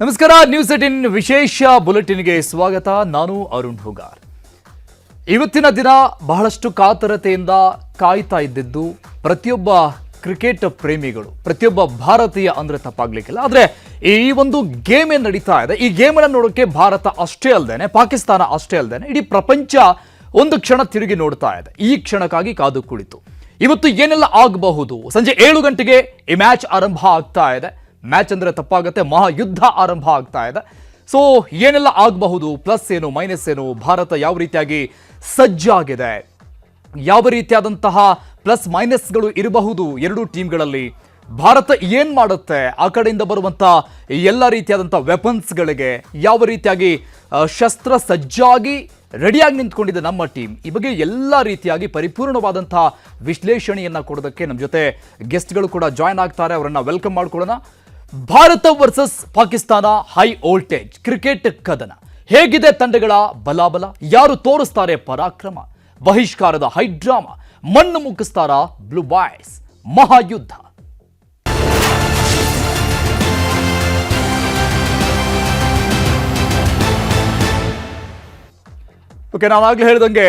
ನಮಸ್ಕಾರ. ನ್ಯೂಸ್ 18 ವಿಶೇಷ ಬುಲೆಟಿನ್ಗೆ ಸ್ವಾಗತ. ನಾನು ಅರುಣ್ ಹುಗಾರ್. ಇವತ್ತಿನ ದಿನ ಬಹಳಷ್ಟು ಕಾತರತೆಯಿಂದ ಕಾಯ್ತಾ ಇದ್ದಿದ್ದು ಪ್ರತಿಯೊಬ್ಬ ಕ್ರಿಕೆಟ್ ಪ್ರೇಮಿಗಳು, ಪ್ರತಿಯೊಬ್ಬ ಭಾರತೀಯ ಅಂದ್ರೆ ತಪ್ಪಾಗ್ಲಿಕ್ಕಿಲ್ಲ. ಆದ್ರೆ ಈ ಒಂದು ಗೇಮ್ ಏನ್ ನಡೀತಾ ಇದೆ, ಈ ಗೇಮ್ ಅನ್ನು ನೋಡೋಕೆ ಭಾರತ ಅಷ್ಟೇ ಅಲ್ಲದೇನೆ, ಪಾಕಿಸ್ತಾನ ಅಷ್ಟೇ ಅಲ್ಲದೇನೆ ಇಡೀ ಪ್ರಪಂಚ ಒಂದು ಕ್ಷಣ ತಿರುಗಿ ನೋಡ್ತಾ ಇದೆ. ಈ ಕ್ಷಣಕ್ಕಾಗಿ ಕಾದು ಕುಳಿತು ಇವತ್ತು ಏನೆಲ್ಲ ಆಗಬಹುದು. ಸಂಜೆ 7 ಗಂಟೆಗೆ ಈ ಮ್ಯಾಚ್ ಆರಂಭ ಆಗ್ತಾ ಇದೆ. ಮ್ಯಾಚ್ ಅಂದ್ರೆ ತಪ್ಪಾಗುತ್ತೆ, ಮಹಾಯುದ್ಧ ಆರಂಭ ಆಗ್ತಾ ಇದೆ. ಸೊ ಏನೆಲ್ಲ ಆಗಬಹುದು, ಪ್ಲಸ್ ಏನು ಮೈನಸ್ ಏನು, ಭಾರತ ಯಾವ ರೀತಿಯಾಗಿ ಸಜ್ಜಾಗಿದೆ, ಯಾವ ರೀತಿಯಾದಂತಹ ಪ್ಲಸ್ ಮೈನಸ್ಗಳು ಇರಬಹುದು ಎರಡೂ ಟೀಮ್ಗಳಲ್ಲಿ, ಭಾರತ ಏನ್ ಮಾಡುತ್ತೆ, ಆ ಕಡೆಯಿಂದ ಬರುವಂತ ಎಲ್ಲ ರೀತಿಯಾದಂತಹ ವೆಪನ್ಸ್ಗಳಿಗೆ ಯಾವ ರೀತಿಯಾಗಿ ಶಸ್ತ್ರ ಸಜ್ಜಾಗಿ ರೆಡಿಯಾಗಿ ನಿಂತ್ಕೊಂಡಿದೆ ನಮ್ಮ ಟೀಮ್, ಈ ಬಗ್ಗೆ ಎಲ್ಲ ರೀತಿಯಾಗಿ ಪರಿಪೂರ್ಣವಾದಂತಹ ವಿಶ್ಲೇಷಣೆಯನ್ನ ಕೊಡೋದಕ್ಕೆ ನಮ್ಮ ಜೊತೆ ಗೆಸ್ಟ್ಗಳು ಕೂಡ ಜಾಯ್ನ್ ಆಗ್ತಾರೆ. ಅವರನ್ನ ವೆಲ್ಕಮ್ ಮಾಡ್ಕೊಳ್ಳೋಣ. Bharat versus Pakistan high voltage cricket ಕದನ. ಹೇಗಿದೆ ತಂಡಗಳ ಬಲಾಬಲ, ಯಾರು ತೋರಿಸ್ತಾರೆ ಪರಾಕ್ರಮ, ಬಹಿಷ್ಕಾರದ ಹೈಡ್ರಾಮಾ, ಮಣ್ಣು ಮುಕ್ಕಿಸ್ತಾರ ಬ್ಲೂ ಬಾಯ್ಸ್, ಮಹಾಯುದ್ಧ. ಓಕೆ, ನಾನಾಗ್ಲೇ ಹೇಳಿದಂಗೆ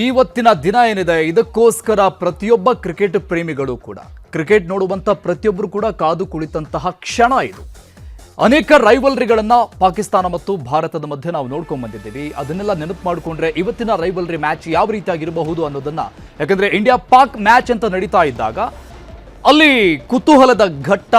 ಇವತ್ತಿನ ದಿನ ಏನಿದೆ, ಇದಕ್ಕೋಸ್ಕರ ಪ್ರತಿಯೊಬ್ಬ ಕ್ರಿಕೆಟ್ ಪ್ರೇಮಿಗಳು ಕೂಡ, ಕ್ರಿಕೆಟ್ ನೋಡುವಂತ ಪ್ರತಿಯೊಬ್ಬರು ಕೂಡ ಕಾದು ಕುಳಿತಂತಹ ಕ್ಷಣ ಇದು. ಅನೇಕ ರೈವಲ್ರಿಗಳನ್ನ ಪಾಕಿಸ್ತಾನ ಮತ್ತು ಭಾರತದ ಮಧ್ಯೆ ನಾವು ನೋಡ್ಕೊಂಡ್ ಬಂದಿದ್ದೀವಿ. ಅದನ್ನೆಲ್ಲ ನೆನಪು ಮಾಡಿಕೊಂಡ್ರೆ ಇವತ್ತಿನ ರೈವಲ್ರಿ ಮ್ಯಾಚ್ ಯಾವ ರೀತಿಯಾಗಿರಬಹುದು ಅನ್ನೋದನ್ನ, ಯಾಕಂದ್ರೆ ಇಂಡಿಯಾ ಪಾಕ್ ಮ್ಯಾಚ್ ಅಂತ ನಡೀತಾ ಇದ್ದಾಗ ಅಲ್ಲಿ ಕುತೂಹಲದ ಘಟ್ಟ,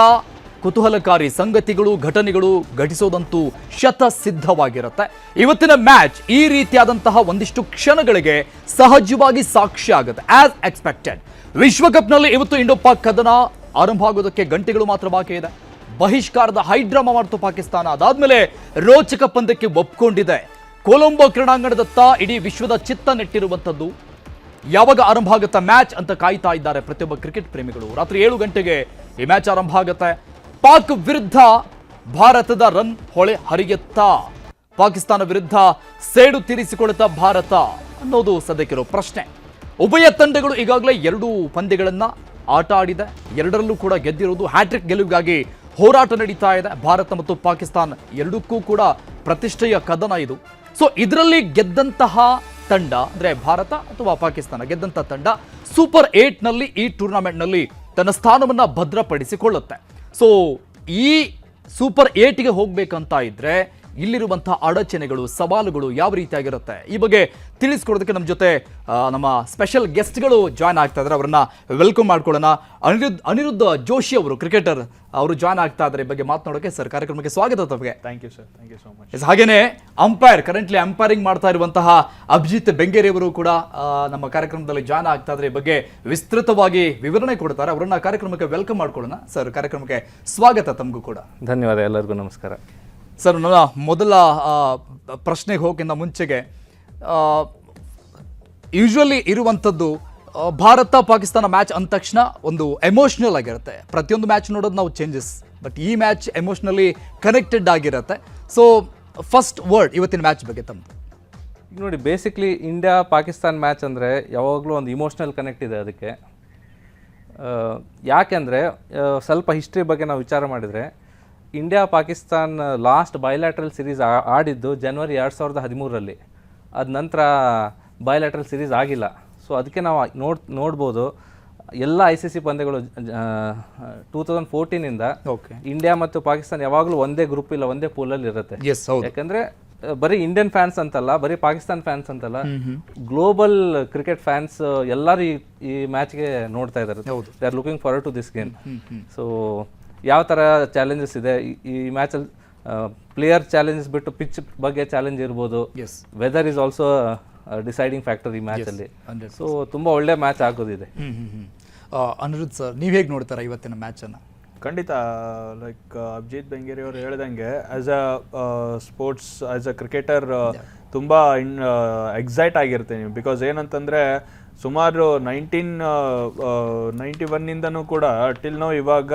ಕುತೂಹಲಕಾರಿ ಸಂಗತಿಗಳು, ಘಟನೆಗಳು ಘಟಿಸೋದಂತೂ ಶತಸಿದ್ಧವಾಗಿರುತ್ತೆ. ಇವತ್ತಿನ ಮ್ಯಾಚ್ ಈ ರೀತಿಯಾದಂತಹ ಒಂದಿಷ್ಟು ಕ್ಷಣಗಳಿಗೆ ಸಹಜವಾಗಿ ಸಾಕ್ಷಿ ಆಗುತ್ತೆ. ಆಸ್ ಎಕ್ಸ್ಪೆಕ್ಟೆಡ್ ವಿಶ್ವಕಪ್ನಲ್ಲಿ ಇವತ್ತು ಇಂಡೋ ಪಾಕ್ ಕದನ ಆರಂಭ ಆಗೋದಕ್ಕೆ ಗಂಟೆಗಳು ಮಾತ್ರ ಬಾಕಿ ಇದೆ. ಬಹಿಷ್ಕಾರದ ಹೈಡ್ರಾಮಾ ಮಾಡ್ತು ಪಾಕಿಸ್ತಾನ. ಅದಾದ್ಮೇಲೆ ರೋಚಕ ಪಂದ್ಯಕ್ಕೆ ಒಪ್ಕೊಂಡಿದೆ. ಕೊಲಂಬೋ ಕ್ರೀಡಾಂಗಣದತ್ತ ಇಡೀ ವಿಶ್ವದ ಚಿತ್ತ ನೆಟ್ಟಿರುವಂಥದ್ದು. ಯಾವಾಗ ಆರಂಭ ಆಗುತ್ತಾ ಮ್ಯಾಚ್ ಅಂತ ಕಾಯ್ತಾ ಇದ್ದಾರೆ ಪ್ರತಿಯೊಬ್ಬ ಕ್ರಿಕೆಟ್ ಪ್ರೇಮಿಗಳು. ರಾತ್ರಿ 7 ಗಂಟೆಗೆ ಈ ಮ್ಯಾಚ್ ಆರಂಭ ಆಗುತ್ತೆ. ಪಾಕ್ ವಿರುದ್ಧ ಭಾರತದ ರನ್ ಹೊಳೆ ಹರಿಯುತ್ತಾ, ಪಾಕಿಸ್ತಾನ ವಿರುದ್ಧ ಸೇಡು ತೀರಿಸಿಕೊಳ್ಳುತ್ತಾ ಭಾರತ ಅನ್ನೋದು ಸದ್ಯಕ್ಕಿರೋ ಪ್ರಶ್ನೆ. ಉಭಯ ತಂಡಗಳು ಈಗಾಗಲೇ 2 ಪಂದ್ಯಗಳನ್ನ ಆಟ ಆಡಿದೆ, ಎರಡರಲ್ಲೂ ಕೂಡ ಗೆದ್ದಿರುವುದು. ಹ್ಯಾಟ್ರಿಕ್ ಗೆಲುವಿಗಾಗಿ ಹೋರಾಟ ನಡೀತಾ ಇದೆ. ಭಾರತ ಮತ್ತು ಪಾಕಿಸ್ತಾನ ಎರಡಕ್ಕೂ ಕೂಡ ಪ್ರತಿಷ್ಠೆಯ ಕದನ ಇದು. ಸೊ ಇದರಲ್ಲಿ ಗೆದ್ದಂತಹ ತಂಡ ಅಂದ್ರೆ ಭಾರತ ಅಥವಾ ಪಾಕಿಸ್ತಾನ ಗೆದ್ದಂತ ತಂಡ ಸೂಪರ್ 8 ನಲ್ಲಿ ಈ ಟೂರ್ನಮೆಂಟ್ ನಲ್ಲಿ ತನ್ನ ಸ್ಥಾನವನ್ನ ಭದ್ರಪಡಿಸಿಕೊಳ್ಳುತ್ತೆ. ಸೊ ಈ ಸೂಪರ್ 8ಗೆ ಹೋಗ್ಬೇಕಂತ ಇದ್ರೆ ಇಲ್ಲಿರುವಂತಹ ಅಡಚಣೆಗಳು, ಸವಾಲುಗಳು ಯಾವ ರೀತಿಯಾಗಿರುತ್ತೆ, ಈ ಬಗ್ಗೆ ತಿಳಿಸ್ಕೊಡೋದಕ್ಕೆ ನಮ್ಮ ಜೊತೆ ನಮ್ಮ ಸ್ಪೆಷಲ್ ಗೆಸ್ಟ್ಗಳು ಜಾಯ್ನ್ ಆಗ್ತಾ ಇದ್ದಾರೆ. ಅವರನ್ನ ವೆಲ್ಕಮ್ ಮಾಡ್ಕೊಳ್ಳೋಣ. ಅನಿರುದ್ಧ ಜೋಶಿ ಅವರು, ಕ್ರಿಕೆಟರ್, ಅವರು ಜಾಯ್ನ್ ಆಗ್ತಾ ಇದ್ದಾರೆ. ಈ ಬಗ್ಗೆ ಮಾತನಾಡೋಕೆ ಸರ್ ಕಾರ್ಯಕ್ರಮಕ್ಕೆ ಸ್ವಾಗತ ತಮಗೆ. Thank you sir, thank you so much. ಹಾಗೇನೆ ಅಂಪೈರ್, ಕರೆಂಟ್ಲಿ ಅಂಪೈರಿಂಗ್ ಮಾಡ್ತಾ ಇರುವಂತಹ ಅಭಿಜಿತ್ ಬೆಂಗೇರಿ ಅವರು ಕೂಡ ನಮ್ಮ ಕಾರ್ಯಕ್ರಮದಲ್ಲಿ ಜಾಯ್ನ್ ಆಗ್ತಾ ಇದ್ದಾರೆ. ಈ ಬಗ್ಗೆ ವಿಸ್ತೃತವಾಗಿ ವಿವರಣೆ ಕೊಡ್ತಾರೆ. ಅವರನ್ನ ಕಾರ್ಯಕ್ರಮಕ್ಕೆ ವೆಲ್ಕಮ್ ಮಾಡ್ಕೊಳ್ಳೋಣ. ಸರ್ ಕಾರ್ಯಕ್ರಮಕ್ಕೆ ಸ್ವಾಗತ ತಮಗೂ ಕೂಡ. ಧನ್ಯವಾದ, ಎಲ್ಲರಿಗೂ ನಮಸ್ಕಾರ. ಸರ್, ನನ್ನ ಮೊದಲ ಪ್ರಶ್ನೆಗೆ ಹೋಗೋಕ್ಕಿಂತ ಮುಂಚೆಗೆ ಯೂಶ್ವಲಿ ಇರುವಂಥದ್ದು ಭಾರತ ಪಾಕಿಸ್ತಾನ ಮ್ಯಾಚ್ ಅಂದ ತಕ್ಷಣ ಒಂದು ಎಮೋಷ್ನಲ್ ಆಗಿರುತ್ತೆ. ಪ್ರತಿಯೊಂದು ಮ್ಯಾಚ್ ನೋಡೋದು ನಾವು ಚೇಂಜಸ್, ಬಟ್ ಈ ಮ್ಯಾಚ್ ಎಮೋಷ್ನಲಿ ಕನೆಕ್ಟೆಡ್ ಆಗಿರುತ್ತೆ. ಸೊ ಫಸ್ಟ್ ವರ್ಡ್ ಇವತ್ತಿನ ಮ್ಯಾಚ್ ಬಗ್ಗೆ ತಮ್ಮದು. ಈಗ ನೋಡಿ, ಬೇಸಿಕ್ಲಿ ಇಂಡಿಯಾ ಪಾಕಿಸ್ತಾನ್ ಮ್ಯಾಚ್ ಅಂದರೆ ಯಾವಾಗಲೂ ಒಂದು ಇಮೋಷ್ನಲ್ ಕನೆಕ್ಟ್ ಇದೆ ಅದಕ್ಕೆ. ಯಾಕೆಂದರೆ ಸ್ವಲ್ಪ ಹಿಸ್ಟ್ರಿ ಬಗ್ಗೆ ನಾವು ವಿಚಾರ ಮಾಡಿದರೆ, India Pakistan last bilateral series ಆಡಿದ್ದು ಜನವರಿ 2013ರಲ್ಲಿ. ಅದ ನಂತರ ಬೈಲ್ಯಾಟ್ರಲ್ ಸಿರೀಸ್ ಆಗಿಲ್ಲ. ಸೊ ಅದಕ್ಕೆ ನಾವು ನೋಡ್ಬೋದು ಎಲ್ಲ ICC ಪಂದ್ಯಗಳು 2014ಇಂದ ಇಂಡಿಯಾ ಮತ್ತು ಪಾಕಿಸ್ತಾನ ಯಾವಾಗಲೂ ಒಂದೇ ಗ್ರೂಪ್ ಇಲ್ಲ, ಒಂದೇ ಪೂಲಲ್ಲಿ ಇರುತ್ತೆ. ಯಾಕಂದರೆ ಬರೀ ಇಂಡಿಯನ್ ಫ್ಯಾನ್ಸ್ ಅಂತಲ್ಲ, ಬರೀ ಪಾಕಿಸ್ತಾನ್ ಫ್ಯಾನ್ಸ್ ಅಂತಲ್ಲ, ಗ್ಲೋಬಲ್ ಕ್ರಿಕೆಟ್ ಫ್ಯಾನ್ಸ್ ಎಲ್ಲರೂ ಈ ಮ್ಯಾಚ್ಗೆ ನೋಡ್ತಾ ಇದ್ದಾರೆ. They are looking forward to this game. So ಯಾವ ಥರ ಚಾಲೆಂಜಸ್ ಇದೆ ಈ ಮ್ಯಾಚಲ್ಲಿ, ಪ್ಲೇಯರ್ ಚಾಲೆಂಜಸ್ ಬಿಟ್ಟು ಪಿಚ್ ಬಗ್ಗೆ ಚಾಲೆಂಜ್ ಇರ್ಬೋದು. Weather is also deciding factor ಈ ಮ್ಯಾಚಲ್ಲಿ. ಸೊ ತುಂಬ ಒಳ್ಳೆ ಮ್ಯಾಚ್ ಆಗೋದಿದೆ. ಅನಿರುದ್ಧ್ ಸರ್, ನೀವು ಹೇಗೆ ನೋಡ್ತಾರಾ ಇವತ್ತಿನ ಮ್ಯಾಚನ್ನು? ಖಂಡಿತ, ಲೈಕ್ ಅಭಿಜಿತ್ ಬೆಂಗೇರಿ ಅವರು ಹೇಳ್ದಂಗೆ, as a sports, as a cricketer ತುಂಬ ಎಕ್ಸೈಟ್ ಆಗಿರ್ತೀನಿ. ಬಿಕಾಸ್ ಏನಂತಂದರೆ ಸುಮಾರು 1991ನಿಂದನೂ ಕೂಡ ಟಿಲ್ ನೋ ಇವಾಗ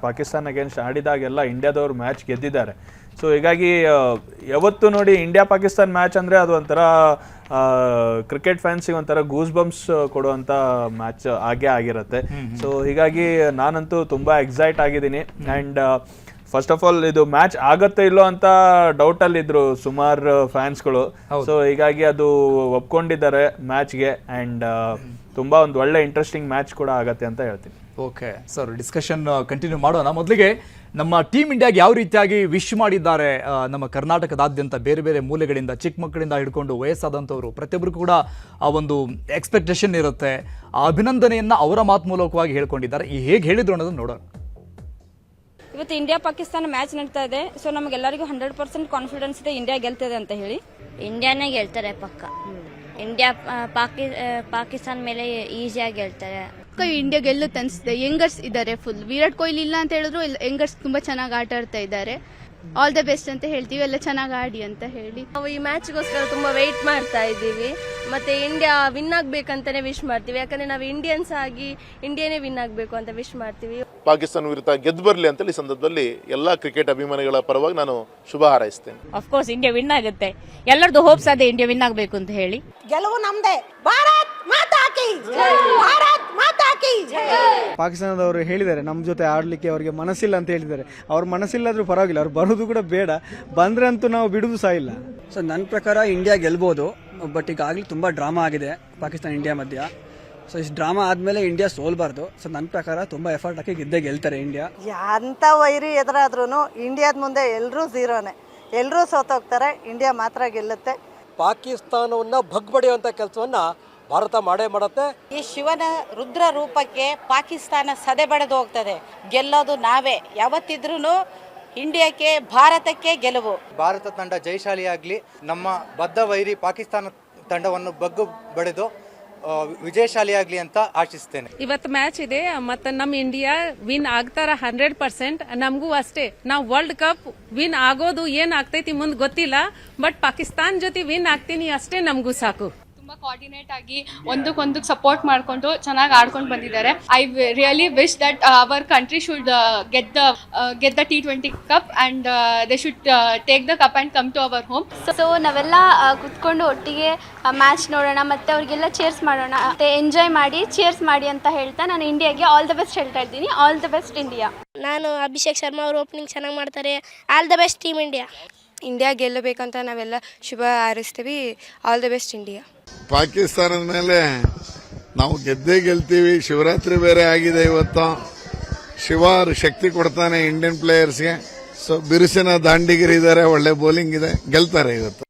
ಪಾಕಿಸ್ತಾನ ಅಗೇನ್ಸ್ಟ್ ಆಡಿದಾಗೆಲ್ಲ ಇಂಡಿಯಾದವ್ರು ಮ್ಯಾಚ್ ಗೆದ್ದಿದ್ದಾರೆ. ಸೊ ಹೀಗಾಗಿ ಯಾವತ್ತು ನೋಡಿ ಇಂಡಿಯಾ ಪಾಕಿಸ್ತಾನ್ ಮ್ಯಾಚ್ ಅಂದರೆ ಅದು ಒಂಥರ ಕ್ರಿಕೆಟ್ ಫ್ಯಾನ್ಸಿಗೆ ಒಂಥರ ಗೂಸ್ ಬಂಪ್ಸ್ ಕೊಡುವಂಥ ಮ್ಯಾಚ್ ಆಗೇ ಆಗಿರುತ್ತೆ. ಸೊ ಹೀಗಾಗಿ ನಾನಂತೂ ತುಂಬ ಎಕ್ಸೈಟ್ ಆಗಿದ್ದೀನಿ. ಆ್ಯಂಡ್ ಫಸ್ಟ್ ಆಫ್ ಆಲ್ ಇದು ಮ್ಯಾಚ್ ಆಗತ್ತೆ ಇಲ್ಲೋ ಅಂತ ಡೌಟ್ ಅಲ್ಲಿ ಇದ್ರು ಸುಮಾರು ಫ್ಯಾನ್ಸ್ಗಳು. ಸೊ ಹೀಗಾಗಿ ಅದು ಒಪ್ಕೊಂಡಿದ್ದಾರೆ ಮ್ಯಾಚ್ಗೆ. ಅಂಡ್ ತುಂಬಾ ಒಂದು ಒಳ್ಳೆ ಇಂಟ್ರೆಸ್ಟಿಂಗ್ ಮ್ಯಾಚ್ ಕೂಡ ಆಗತ್ತೆ ಅಂತ ಹೇಳ್ತೀನಿ. ಓಕೆ ಸರ್, ಡಿಸ್ಕಷನ್ ಕಂಟಿನ್ಯೂ ಮಾಡೋಣ. ಮೊದಲಿಗೆ ನಮ್ಮ ಟೀಮ್ ಇಂಡಿಯಾಗೆ ಯಾವ ರೀತಿಯಾಗಿ ವಿಶ್ ಮಾಡಿದ್ದಾರೆ ನಮ್ಮ ಕರ್ನಾಟಕದಾದ್ಯಂತ ಬೇರೆ ಬೇರೆ ಮೂಲೆಗಳಿಂದ, ಚಿಕ್ಕ ಮಕ್ಕಳಿಂದ ಹಿಡ್ಕೊಂಡು ವಯಸ್ಸಾದಂಥವ್ರು ಪ್ರತಿಯೊಬ್ಬರು ಕೂಡ ಆ ಒಂದು ಎಕ್ಸ್ಪೆಕ್ಟೇಷನ್ ಇರುತ್ತೆ. ಆ ಅಭಿನಂದನೆಯನ್ನು ಅವರ ಮಾತು ಮೂಲಕವಾಗಿ ಹೇಳ್ಕೊಂಡಿದ್ದಾರೆ. ಈ ಹೇಗೆ ಹೇಳಿದ್ರು ಅನ್ನೋದನ್ನು ನೋಡೋಣ. ಇವತ್ತು ಇಂಡಿಯಾ ಪಾಕಿಸ್ತಾನ ಮ್ಯಾಚ್ ನಡೀತಾ ಇದೆ. ಸೊ ನಮಗೆಲ್ಲರಿಗೂ 100% ಕಾನ್ಫಿಡೆನ್ಸ್ ಇದೆ ಇಂಡಿಯಾ ಗೆಲ್ತದೆ ಅಂತ ಹೇಳಿ. ಇಂಡಿಯಾನೇ ಗೆಲ್ತಾರೆ ಪಕ್ಕ. ಇಂಡಿಯಾ ಪಾಕಿಸ್ತಾನ ಮೇಲೆ ಈಸಿಯಾಗಿ ಗೆಲ್ತಾರೆ. ಇಂಡಿಯಾ ಗೆಲ್ಲುತ್ತೆ ಅನ್ಸುತ್ತೆ. ಯಂಗರ್ಸ್ ಇದ್ದಾರೆ ಫುಲ್. ವಿರಾಟ್ ಕೊಹ್ಲಿ ಇಲ್ಲ ಅಂತ ಹೇಳಿದ್ರು ಯಂಗರ್ಸ್ ತುಂಬಾ ಚೆನ್ನಾಗಿ ಆಟ ಆಡ್ತಾ ಇದ್ದಾರೆ. ಆಲ್ ದ ಬೆಸ್ಟ್ ಅಂತ ಹೇಳ್ತೀವಿ, ಎಲ್ಲ ಚೆನ್ನಾಗಿ ಆಡಿ ಅಂತ ಹೇಳಿ. ನಾವು ಈ ಮ್ಯಾಚ್ಗೋಸ್ಕರ ತುಂಬಾ ವೆಯ್ಟ್ ಮಾಡ್ತಾ ಇದ್ದೀವಿ. ಮತ್ತೆ ಇಂಡಿಯಾ ವಿನ್ ಆಗ್ಬೇಕಂತಾನೆ ವಿಶ್ ಮಾಡ್ತೀವಿ. ಯಾಕಂದ್ರೆ ನಾವು ಇಂಡಿಯನ್ಸ್ ಆಗಿ ಇಂಡಿಯಾನೇ ವಿನ್ ಆಗ್ಬೇಕು ಅಂತ ವಿಶ್ ಮಾಡ್ತೀವಿ. ಪಾಕಿಸ್ತಾನ ವಿರುದ್ಧ ಗೆದ್ದು ಬರಲಿ ಅಂತ ಈ ಸಂದರ್ಭದಲ್ಲಿ ಎಲ್ಲಾ ಕ್ರಿಕೆಟ್ ಅಭಿಮಾನಿಗಳ ಪರವಾಗಿ ನಾನು ಶುಭ ಹಾರೈಸ್ತೇನೆ. ಅಫ್ಕೋರ್ಸ್ ಇಂಡಿಯಾ ವಿನ್ ಆಗುತ್ತೆ. ಎಲ್ಲರದ್ದು ಹೋಪ್ಸ್ ಅದೇ ಇಂಡಿಯಾ ವಿನ್ ಆಗಬೇಕು ಅಂತ ಹೇಳಿ. ಗೆಲುವು ನಮ್ದೇ. ಭಾರತ್ ಮಾತಾ ಕಿ ಜೈ, ಭಾರತ್ ಮಾತಾ ಕಿ ಜೈ. ಪಾಕಿಸ್ತಾನದವರು ಹೇಳಿದ್ದಾರೆ ನಮ್ಮ ಜೊತೆ ಆಡ್ಲಿಕ್ಕೆ ಅವರಿಗೆ ಮನಸ್ಸಿಲ್ಲ ಅಂತ ಹೇಳಿದ್ದಾರೆ. ಅವ್ರ ಮನಸ್ಸಿಲ್ಲಾದ್ರೂ ಪರವಾಗಿಲ್ಲ, ಅವ್ರು ಬರೋದು ಕೂಡ ಬೇಡ, ಬಂದ್ರೆ ಅಂತೂ ನಾವು ಬಿಡುದು ಸಹ ಇಲ್ಲ. ಸೊ ನನ್ನ ಪ್ರಕಾರ ಇಂಡಿಯಾ ಗೆಲ್ಬೋದು. ಬಟ್ ಈಗಾಗಲೇ ತುಂಬ ಡ್ರಾಮಾ ಆಗಿದೆ ಪಾಕಿಸ್ತಾನ ಇಂಡಿಯಾ ಮಧ್ಯ. ಸೊ ಇಷ್ಟು ಡ್ರಾಮಾ ಆದಮೇಲೆ ಇಂಡಿಯಾ ಸೋಲ್ಬಾರ್ದು. ಸೊ ನನ್ನ ಪ್ರಕಾರ ತುಂಬ ಎಫರ್ಟ್ ಹಾಕಿ ಗೆಲ್ತಾರೆ ಇಂಡಿಯಾ. ಎಂತ ವೈರಿ ಎದುರಾದ್ರೂ ಇಂಡಿಯಾದ ಮುಂದೆ ಎಲ್ಲರೂ ಝೀರೋನೆ. ಎಲ್ಲರೂ ಸೋತೋಗ್ತಾರೆ, ಇಂಡಿಯಾ ಮಾತ್ರ ಗೆಲ್ಲುತ್ತೆ. ಪಾಕಿಸ್ತಾನವನ್ನ ಬಗ್ಬಡಿಯುವಂಥ ಕೆಲಸವನ್ನ ಭಾರತ ಮಾಡೇ ಮಾಡುತ್ತೆ. ಈ ಶಿವನ ರುದ್ರ ರೂಪಕ್ಕೆ ಪಾಕಿಸ್ತಾನ ಸದೆ ಬಡಿದು ಹೋಗ್ತದೆ. ಗೆಲ್ಲೋದು ನಾವೇ. ಯಾವತ್ತಿದ್ರೂ ಇಂಡಿಯಾಕ್ಕೆ, ಭಾರತಕ್ಕೆ ಗೆಲುವು. ಭಾರತ ತಂಡ ಜಯಶಾಲಿಯಾಗಲಿ. ನಮ್ಮ ಬದ್ಧ ವೈರಿ ಪಾಕಿಸ್ತಾನ ತಂಡವನ್ನು ಬಗ್ಗು ಬಡಿದು ವಿಜಯಶಾಲಿಯಾಗಲಿ ಅಂತ ಆಶಿಸ್ತೇನೆ. ಇವತ್ತು ಮ್ಯಾಚ್ ಇದೆ, ಮತ್ತೆ ನಮ್ಮ ಇಂಡಿಯಾ ವಿನ್ ಆಗ್ತಾರ 100%. ನಮಗೂ ಅಷ್ಟೇ, ನಾವು ವರ್ಲ್ಡ್ ಕಪ್ ವಿನ್ ಆಗೋದು ಏನ್ ಆಗ್ತೈತಿ ಮುಂದೆ ಗೊತ್ತಿಲ್ಲ, ಬಟ್ ಪಾಕಿಸ್ತಾನ ಜೊತೆ ವಿನ್ ಆಗ್ತೀನಿ ಅಷ್ಟೇ ನಮಗೂ ಸಾಕು. ತುಂಬಾ ಕೋಆರ್ಡಿನೇಟ್ ಆಗಿ ಒಂದಕ್ಕೊಂದಕ್ಕೆ ಸಪೋರ್ಟ್ ಮಾಡ್ಕೊಂಡು ಚೆನ್ನಾಗಿ ಆಡ್ಕೊಂಡು ಬಂದಿದ್ದಾರೆ. I really wish that our country should get the T20 cup and they should take the cup and come to our home. So ನಾವೆಲ್ಲ ಕುತ್ಕೊಂಡು ಒಟ್ಟಿಗೆ ಮ್ಯಾಚ್ ನೋಡೋಣ, ಮತ್ತೆ ಅವ್ರಿಗೆಲ್ಲ ಚೇರ್ಸ್ ಮಾಡೋಣ, ಮತ್ತೆ ಎಂಜಾಯ್ ಮಾಡಿ ಚೇರ್ಸ್ ಮಾಡಿ ಅಂತ ಹೇಳ್ತಾ ನಾನು ಇಂಡಿಯಾಗೆ ಆಲ್ ದ ಬೆಸ್ಟ್ ಹೇಳ್ತಾ ಇದ್ದೀನಿ. All the best India. ನಾನು ಅಭಿಷೇಕ್ ಶರ್ಮಾ ಅವರು ಓಪನಿಂಗ್ ಚೆನ್ನಾಗಿ ಮಾಡ್ತಾರೆ. All the best team India. India ಗೆಲ್ಲಬೇಕಂತ ನಾವೆಲ್ಲ ಶುಭ ಹಾರೈಸ್ತೀವಿ. All the best India. ಪಾಕಿಸ್ತಾನದ ಮೇಲೆ ನಾವು ಗೆದ್ದೇ ಗೆಲ್ತೀವಿ. ಶಿವರಾತ್ರಿ ಬೇರೆ ಆಗಿದೆ ಇವತ್ತು. ಶಿವ ಶಕ್ತಿ ಕೊಡ್ತಾನೆ ಇಂಡಿಯನ್ ಪ್ಲೇಯರ್ಸ್ಗೆ. ಸೊ ಬಿರುಸಿನ ದಾಂಡಿಗಿರಿ ಇದ್ದಾರೆ, ಒಳ್ಳೆ ಬೌಲಿಂಗ್ ಇದೆ, ಗೆಲ್ತಾರೆ ಇವತ್ತು.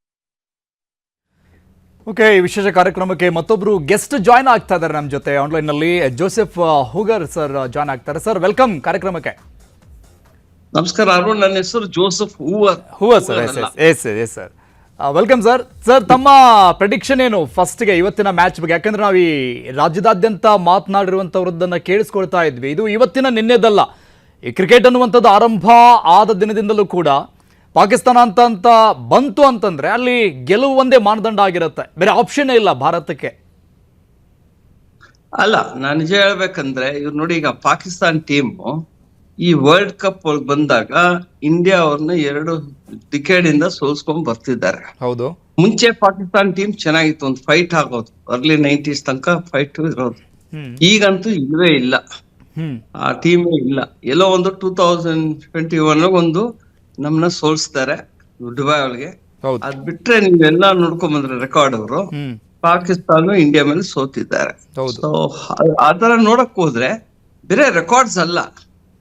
ಓಕೆ, ಈ ವಿಶೇಷ ಕಾರ್ಯಕ್ರಮಕ್ಕೆ ಮತ್ತೊಬ್ರು ಗೆಸ್ಟ್ ಜಾಯ್ನ್ ಆಗ್ತಾ ಇದ್ದಾರೆ ನಮ್ಮ ಜೊತೆ ಆನ್ಲೈನ್ ನಲ್ಲಿ. ಜೋಸೆಫ್ ಹೂಗರ್ ಸರ್ ಜಾಯ್ನ್ ಆಗ್ತಾರೆ. ಸರ್ ವೆಲ್ಕಮ್ ಕಾರ್ಯಕ್ರಮಕ್ಕೆ. ನಮಸ್ಕಾರ ಅರುಣ್, ನನ್ನ ಹೆಸರು Joseph ಹೂವರ್ sir. Yes sir, welcome sir. Sir ತಮ್ಮ ಪ್ರೆಡಿಕ್ಷನ್ ಏನು ಫಸ್ಟ್ಗೆ ಇವತ್ತಿನ ಮ್ಯಾಚ್ ಬಗ್ಗೆ? ಯಾಕಂದ್ರೆ ನಾವು ಈ ರಾಜ್ಯದಾದ್ಯಂತ ಮಾತನಾಡಿರುವಂಥವ್ರದ್ದನ್ನು ಕೇಳಿಸ್ಕೊಳ್ತಾ ಇದ್ವಿ. ಇದು ಇವತ್ತಿನ ನಿನ್ನೆದಲ್ಲ. ಈ ಕ್ರಿಕೆಟ್ ಅನ್ನುವಂಥದ್ದು ಆರಂಭ ಆದ ದಿನದಿಂದಲೂ ಕೂಡ ಪಾಕಿಸ್ತಾನ ಅಂತ ಬಂತು ಅಂತಂದ್ರೆ ಅಲ್ಲಿ ಗೆಲುವು ಒಂದೇ ಮಾನದಂಡ ಆಗಿರುತ್ತೆ, ಬೇರೆ ಆಪ್ಷನ್ ಇಲ್ಲ ಭಾರತಕ್ಕೆ. ಅಲ್ಲ, ನಾನು ನಿಜ ಹೇಳ್ಬೇಕಂದ್ರೆ ಇವ್ರು ನೋಡಿ, ಈಗ ಪಾಕಿಸ್ತಾನ ಟೀಮ್ ಈ ವರ್ಲ್ಡ್ ಕಪ್ ಒಳಗೆ ಬಂದಾಗ ಇಂಡಿಯಾ ಅವ್ರನ್ನ 2 ಡಿಕೇಡ್ ಇಂದ ಸೋಲ್ಸ್ಕೊಂಡ್ ಬರ್ತಿದ್ದಾರೆ. ಹೌದು, ಮುಂಚೆ ಪಾಕಿಸ್ತಾನ ಟೀಮ್ ಚೆನ್ನಾಗಿತ್ತು, ಒಂದು ಫೈಟ್ ಆಗೋದು, ಅರ್ಲಿ 90s ತನಕ ಫೈಟ್ ಇರೋದು. ಈಗಂತೂ ಇಲ್ವೇ ಇಲ್ಲ, ಆ ಟೀಮೇ ಇಲ್ಲ. ಎಲ್ಲೋ ಒಂದು 2021 ಒಂದು ನಮ್ಮನ್ನ ಸೋಲ್ಸ್ತಾರೆ ದುಬೈ ಒಳಗೆ. ಅದ್ ಬಿಟ್ರೆ ನೀವೆಲ್ಲ ನೋಡ್ಕೊಂಡ್ ಬಂದ್ರೆ ರೆಕಾರ್ಡ್ ಅವರು ಪಾಕಿಸ್ತಾನ ಇಂಡಿಯಾ ಮೇಲೆ ಸೋತಿದ್ದಾರೆ. ಸೊ ಆತರ ನೋಡಕ್ ಹೋದ್ರೆ ಬೇರೆ ರೆಕಾರ್ಡ್ಸ್ ಅಲ್ಲ,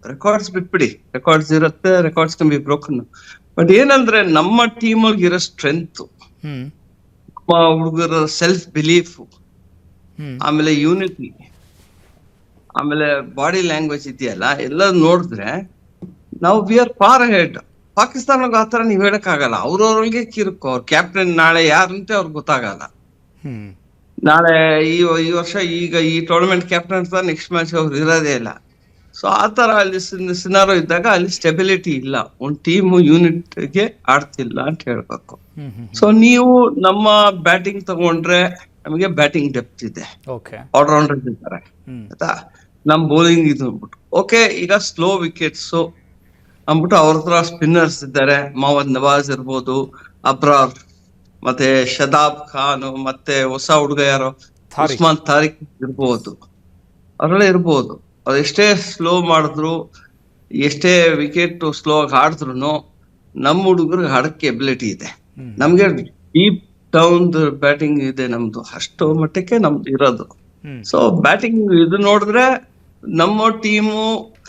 ರೆಕಾರ್ಡ್ಸ್ ಬಿಟ್ಬಿಡಿ. ರೆಕಾರ್ಡ್ಸ್ ಇರುತ್ತೆ, records can be broken. But ಏನಂದ್ರೆ ನಮ್ಮ ಟೀಮ್ ಒಳಗಿರೋ ಸ್ಟ್ರೆಂತ್, ಹುಡುಗರ ಸೆಲ್ಫ್ ಬಿಲೀಫ್, ಆಮೇಲೆ ಯೂನಿಟಿ, ಆಮೇಲೆ ಬಾಡಿ ಲ್ಯಾಂಗ್ವೇಜ್ ಇದೆಯಲ್ಲ, ಎಲ್ಲ ನೋಡಿದ್ರೆ ನಾವು we are for head. Pakistan ಆತರ ನೀವ್ ಹೇಳಕ್ ಆಗಲ್ಲ. ಅವ್ರವ್ರಿಗೆ ಕಿರುಕು, ಅವ್ರ ಕ್ಯಾಪ್ಟನ್ ನಾಳೆ ಯಾರಂತೆ ಅವ್ರಿಗೆ ಗೊತ್ತಾಗಲ್ಲ. ನಾಳೆ ಈ ವರ್ಷ ಈಗ ಈ ಟೂರ್ನಮೆಂಟ್ ಕ್ಯಾಪ್ಟನ್ ಅಂತ ನೆಕ್ಸ್ಟ್ ಮ್ಯಾಚ್ ಅವ್ರು ಇರೋದೇ ಇಲ್ಲ. ಸೊ ಆತರ ಅಲ್ಲಿ ಸಿನಾರೋ ಇದ್ದಾಗ ಅಲ್ಲಿ ಸ್ಟೆಬಿಲಿಟಿ ಇಲ್ಲ, ಒಂದ್ ಟೀಮ್ ಯೂನಿಟ್ ಗೆ ಆಡ್ತಿಲ್ಲ ಅಂತ ಹೇಳ್ಬೇಕು. ಸೊ ನೀವು ನಮ್ಮ ಬ್ಯಾಟಿಂಗ್ ತಗೊಂಡ್ರೆ ನಮಗೆ ಬ್ಯಾಟಿಂಗ್ ಡೆಪ್ತ್ ಇದೆ, ಆಲ್ರೌಂಡರ್ಸ್ ಇದ್ದಾರೆ ಆಯ್ತಾ. ನಮ್ ಬೌಲಿಂಗ್ ಇದು ಅಂದ್ಬಿಟ್ಟು ಓಕೆ, ಈಗ ಸ್ಲೋ ವಿಕೆಟ್ಸ್ ಅಂದ್ಬಿಟ್ಟು ಅವ್ರ ಹತ್ರ ಸ್ಪಿನ್ನರ್ಸ್ ಇದ್ದಾರೆ. ಮೊಹಮ್ಮದ್ ನವಾಜ್ ಇರ್ಬೋದು, ಅಬ್ರಾರ್, ಮತ್ತೆ ಶದಾಬ್ ಖಾನ್, ಮತ್ತೆ ಹೊಸ ಹುಡುಗ ಯಾರೋ ಉಸ್ಮಾನ್ ತಾರಿಕ್ ಇರ್ಬೋದು, ಅವರೆಲ್ಲ ಇರ್ಬೋದು. ಅದೆಷ್ಟೇ ಸ್ಲೋ ಮಾಡಿದ್ರು ಎಷ್ಟೇ ವಿಕೆಟ್ ಸ್ಲೋ ಆಗಿ ಆಡಿದ್ರು ನಮ್ಮ ಹುಡುಗರಿಗೆ ಆಡಕ್ಕೆ ಎಬಿಲಿಟಿ ಇದೆ. ನಮ್ಗೆ ಡೀಪ್ ಡೌನ್ ಬ್ಯಾಟಿಂಗ್ ಇದೆ ನಮ್ದು, ಅಷ್ಟು ಮಟ್ಟಕ್ಕೆ ನಮ್ದು ಇರೋದು. ಸೊ ಬ್ಯಾಟಿಂಗ್ ಇದು ನೋಡಿದ್ರೆ ನಮ್ಮ ಟೀಮು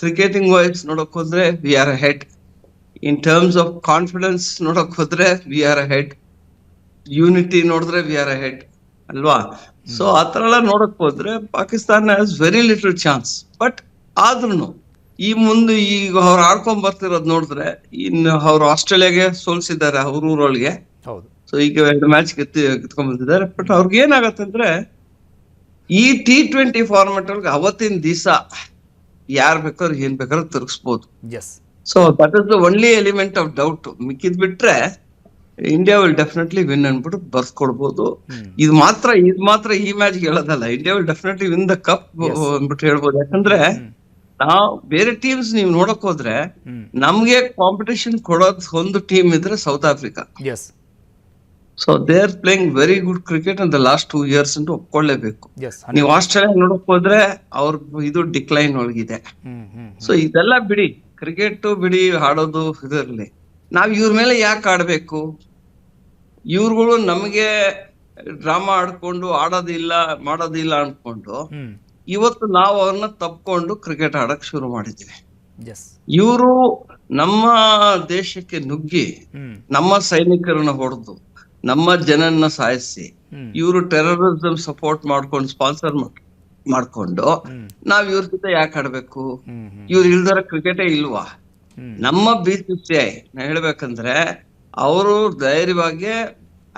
ಕ್ರಿಕೆಟಿಂಗ್ ವೈಸ್ ನೋಡಕ್ ಹೋದ್ರೆ we are head. In terms of confidence ನೋಡಕ್ ಹೋದ್ರೆ ವಿ ಆರ್ ಹೆಡ್. ಯೂನಿಟಿ ನೋಡಿದ್ರೆ ವಿ ಆರ್ ಹೆಡ್ ಅಲ್ವಾ? ಸೊ ಆತರ ಎಲ್ಲ ನೋಡಕ್ ಹೋದ್ರೆ Pakistan has very little chance. But ಆದ್ರೂ ಈ ಮುಂದೆ ಈಗ ಅವ್ರು ಆಡ್ಕೊಂಡ್ ಬರ್ತಿರೋದ್ ನೋಡಿದ್ರೆ ಇನ್ನು ಅವ್ರು ಆಸ್ಟ್ರೇಲಿಯಾಗೆ ಸೋಲ್ಸಿದ್ದಾರೆ ಅವ್ರ ಊರೊಳಗೆ. ಸೊ ಈಗ 2 ಮ್ಯಾಚ್ ಗೆತ್ಕೊಂಡ್ ಬಂದಿದ್ದಾರೆ. ಬಟ್ ಅವ್ರಿಗೆ ಏನಾಗತ್ತಂದ್ರೆ ಈ T20 ಫಾರ್ಮೆಟ್ ಒಳಗೆ ಅವತ್ತಿನ ದಿವಸ ಯಾರ್ ಬೇಕಾದ್ರೂ ಏನ್ ಬೇಕಾದ್ರೂ ತಿರ್ಗಿಸ್ಬೋದು. So that is the only element of doubt. ಮಿಕ್ಕಿದ್ ಬಿಟ್ರೆ ಇಂಡಿಯಾ ವಿಲ್ ಡೆಫಿನೆಟ್ಲಿ ವಿನ್ ಅನ್ಬಿಟ್ಟು ಬರ್ಸ್ಕೊಡ್ಬೋದು. ಇದು ಮಾತ್ರ ಈ ಮ್ಯಾಚ್ ಹೇಳೋದಲ್ಲ, India will definitely win the cup ಅಂದ್ಬಿಟ್ಟು ಹೇಳ್ಬೋದು. ಯಾಕಂದ್ರೆ ನಾವು ಬೇರೆ ಟೀಮ್ಸ್ ನೀವು ನೋಡಕ್ ಹೋದ್ರೆ ನಮ್ಗೆ ಕಾಂಪಿಟೇಷನ್ ಕೊಡೋದ್ ಒಂದು ಟೀಮ್ ಇದ್ರೆ south Africa. So they are playing very good cricket in the last 2 years ಅಂತ ಒಪ್ಕೊಳ್ಳೇಬೇಕು. ನೀವು ಆಸ್ಟ್ರೇಲಿಯಾ ನೋಡಕ್ ಹೋದ್ರೆ ಅವ್ರ ಇದು ಡಿಕ್ಲೈನ್ ಒಳಗಿದೆ. ಸೊ ಇದೆಲ್ಲ ಬಿಡಿ, ಕ್ರಿಕೆಟ್ ಬಿಡಿ, ಆಡೋದು ಇದರಲ್ಲಿ ನಾವ್ ಇವ್ರ ಮೇಲೆ ಯಾಕೆ ಆಡ್ಬೇಕು? ಇವ್ರುಗಳು ನಮ್ಗೆ ಡ್ರಾಮಾ ಆಡ್ಕೊಂಡು ಆಡೋದಿಲ್ಲ ಮಾಡೋದಿಲ್ಲ ಅನ್ಕೊಂಡು ಇವತ್ತು ನಾವು ಅವ್ರನ್ನ ತಪ್ಕೊಂಡು ಕ್ರಿಕೆಟ್ ಆಡಕ್ ಶುರು ಮಾಡಿದ್ವಿ. ಇವರು ನಮ್ಮ ದೇಶಕ್ಕೆ ನುಗ್ಗಿ ನಮ್ಮ ಸೈನಿಕರನ್ನ ಹೊಡೆದು ನಮ್ಮ ಜನನ್ನ ಸಾಯಿಸಿ ಇವರು ಟೆರರಿಸಂ ಸಪೋರ್ಟ್ ಮಾಡ್ಕೊಂಡು ಸ್ಪಾನ್ಸರ್ ಮಾಡ್ಕೊಂಡು ನಾವ್ ಇವ್ರ ಜೊತೆ ಯಾಕೆ ಆಡ್ಬೇಕು? ಇವ್ರು ಇಲ್ದರ ಕ್ರಿಕೆಟೇ ಇಲ್ವಾ? ನಮ್ಮ BCCI ನಾ ಹೇಳ್ಬೇಕಂದ್ರೆ ಅವರು ಧೈರ್ಯವಾಗಿ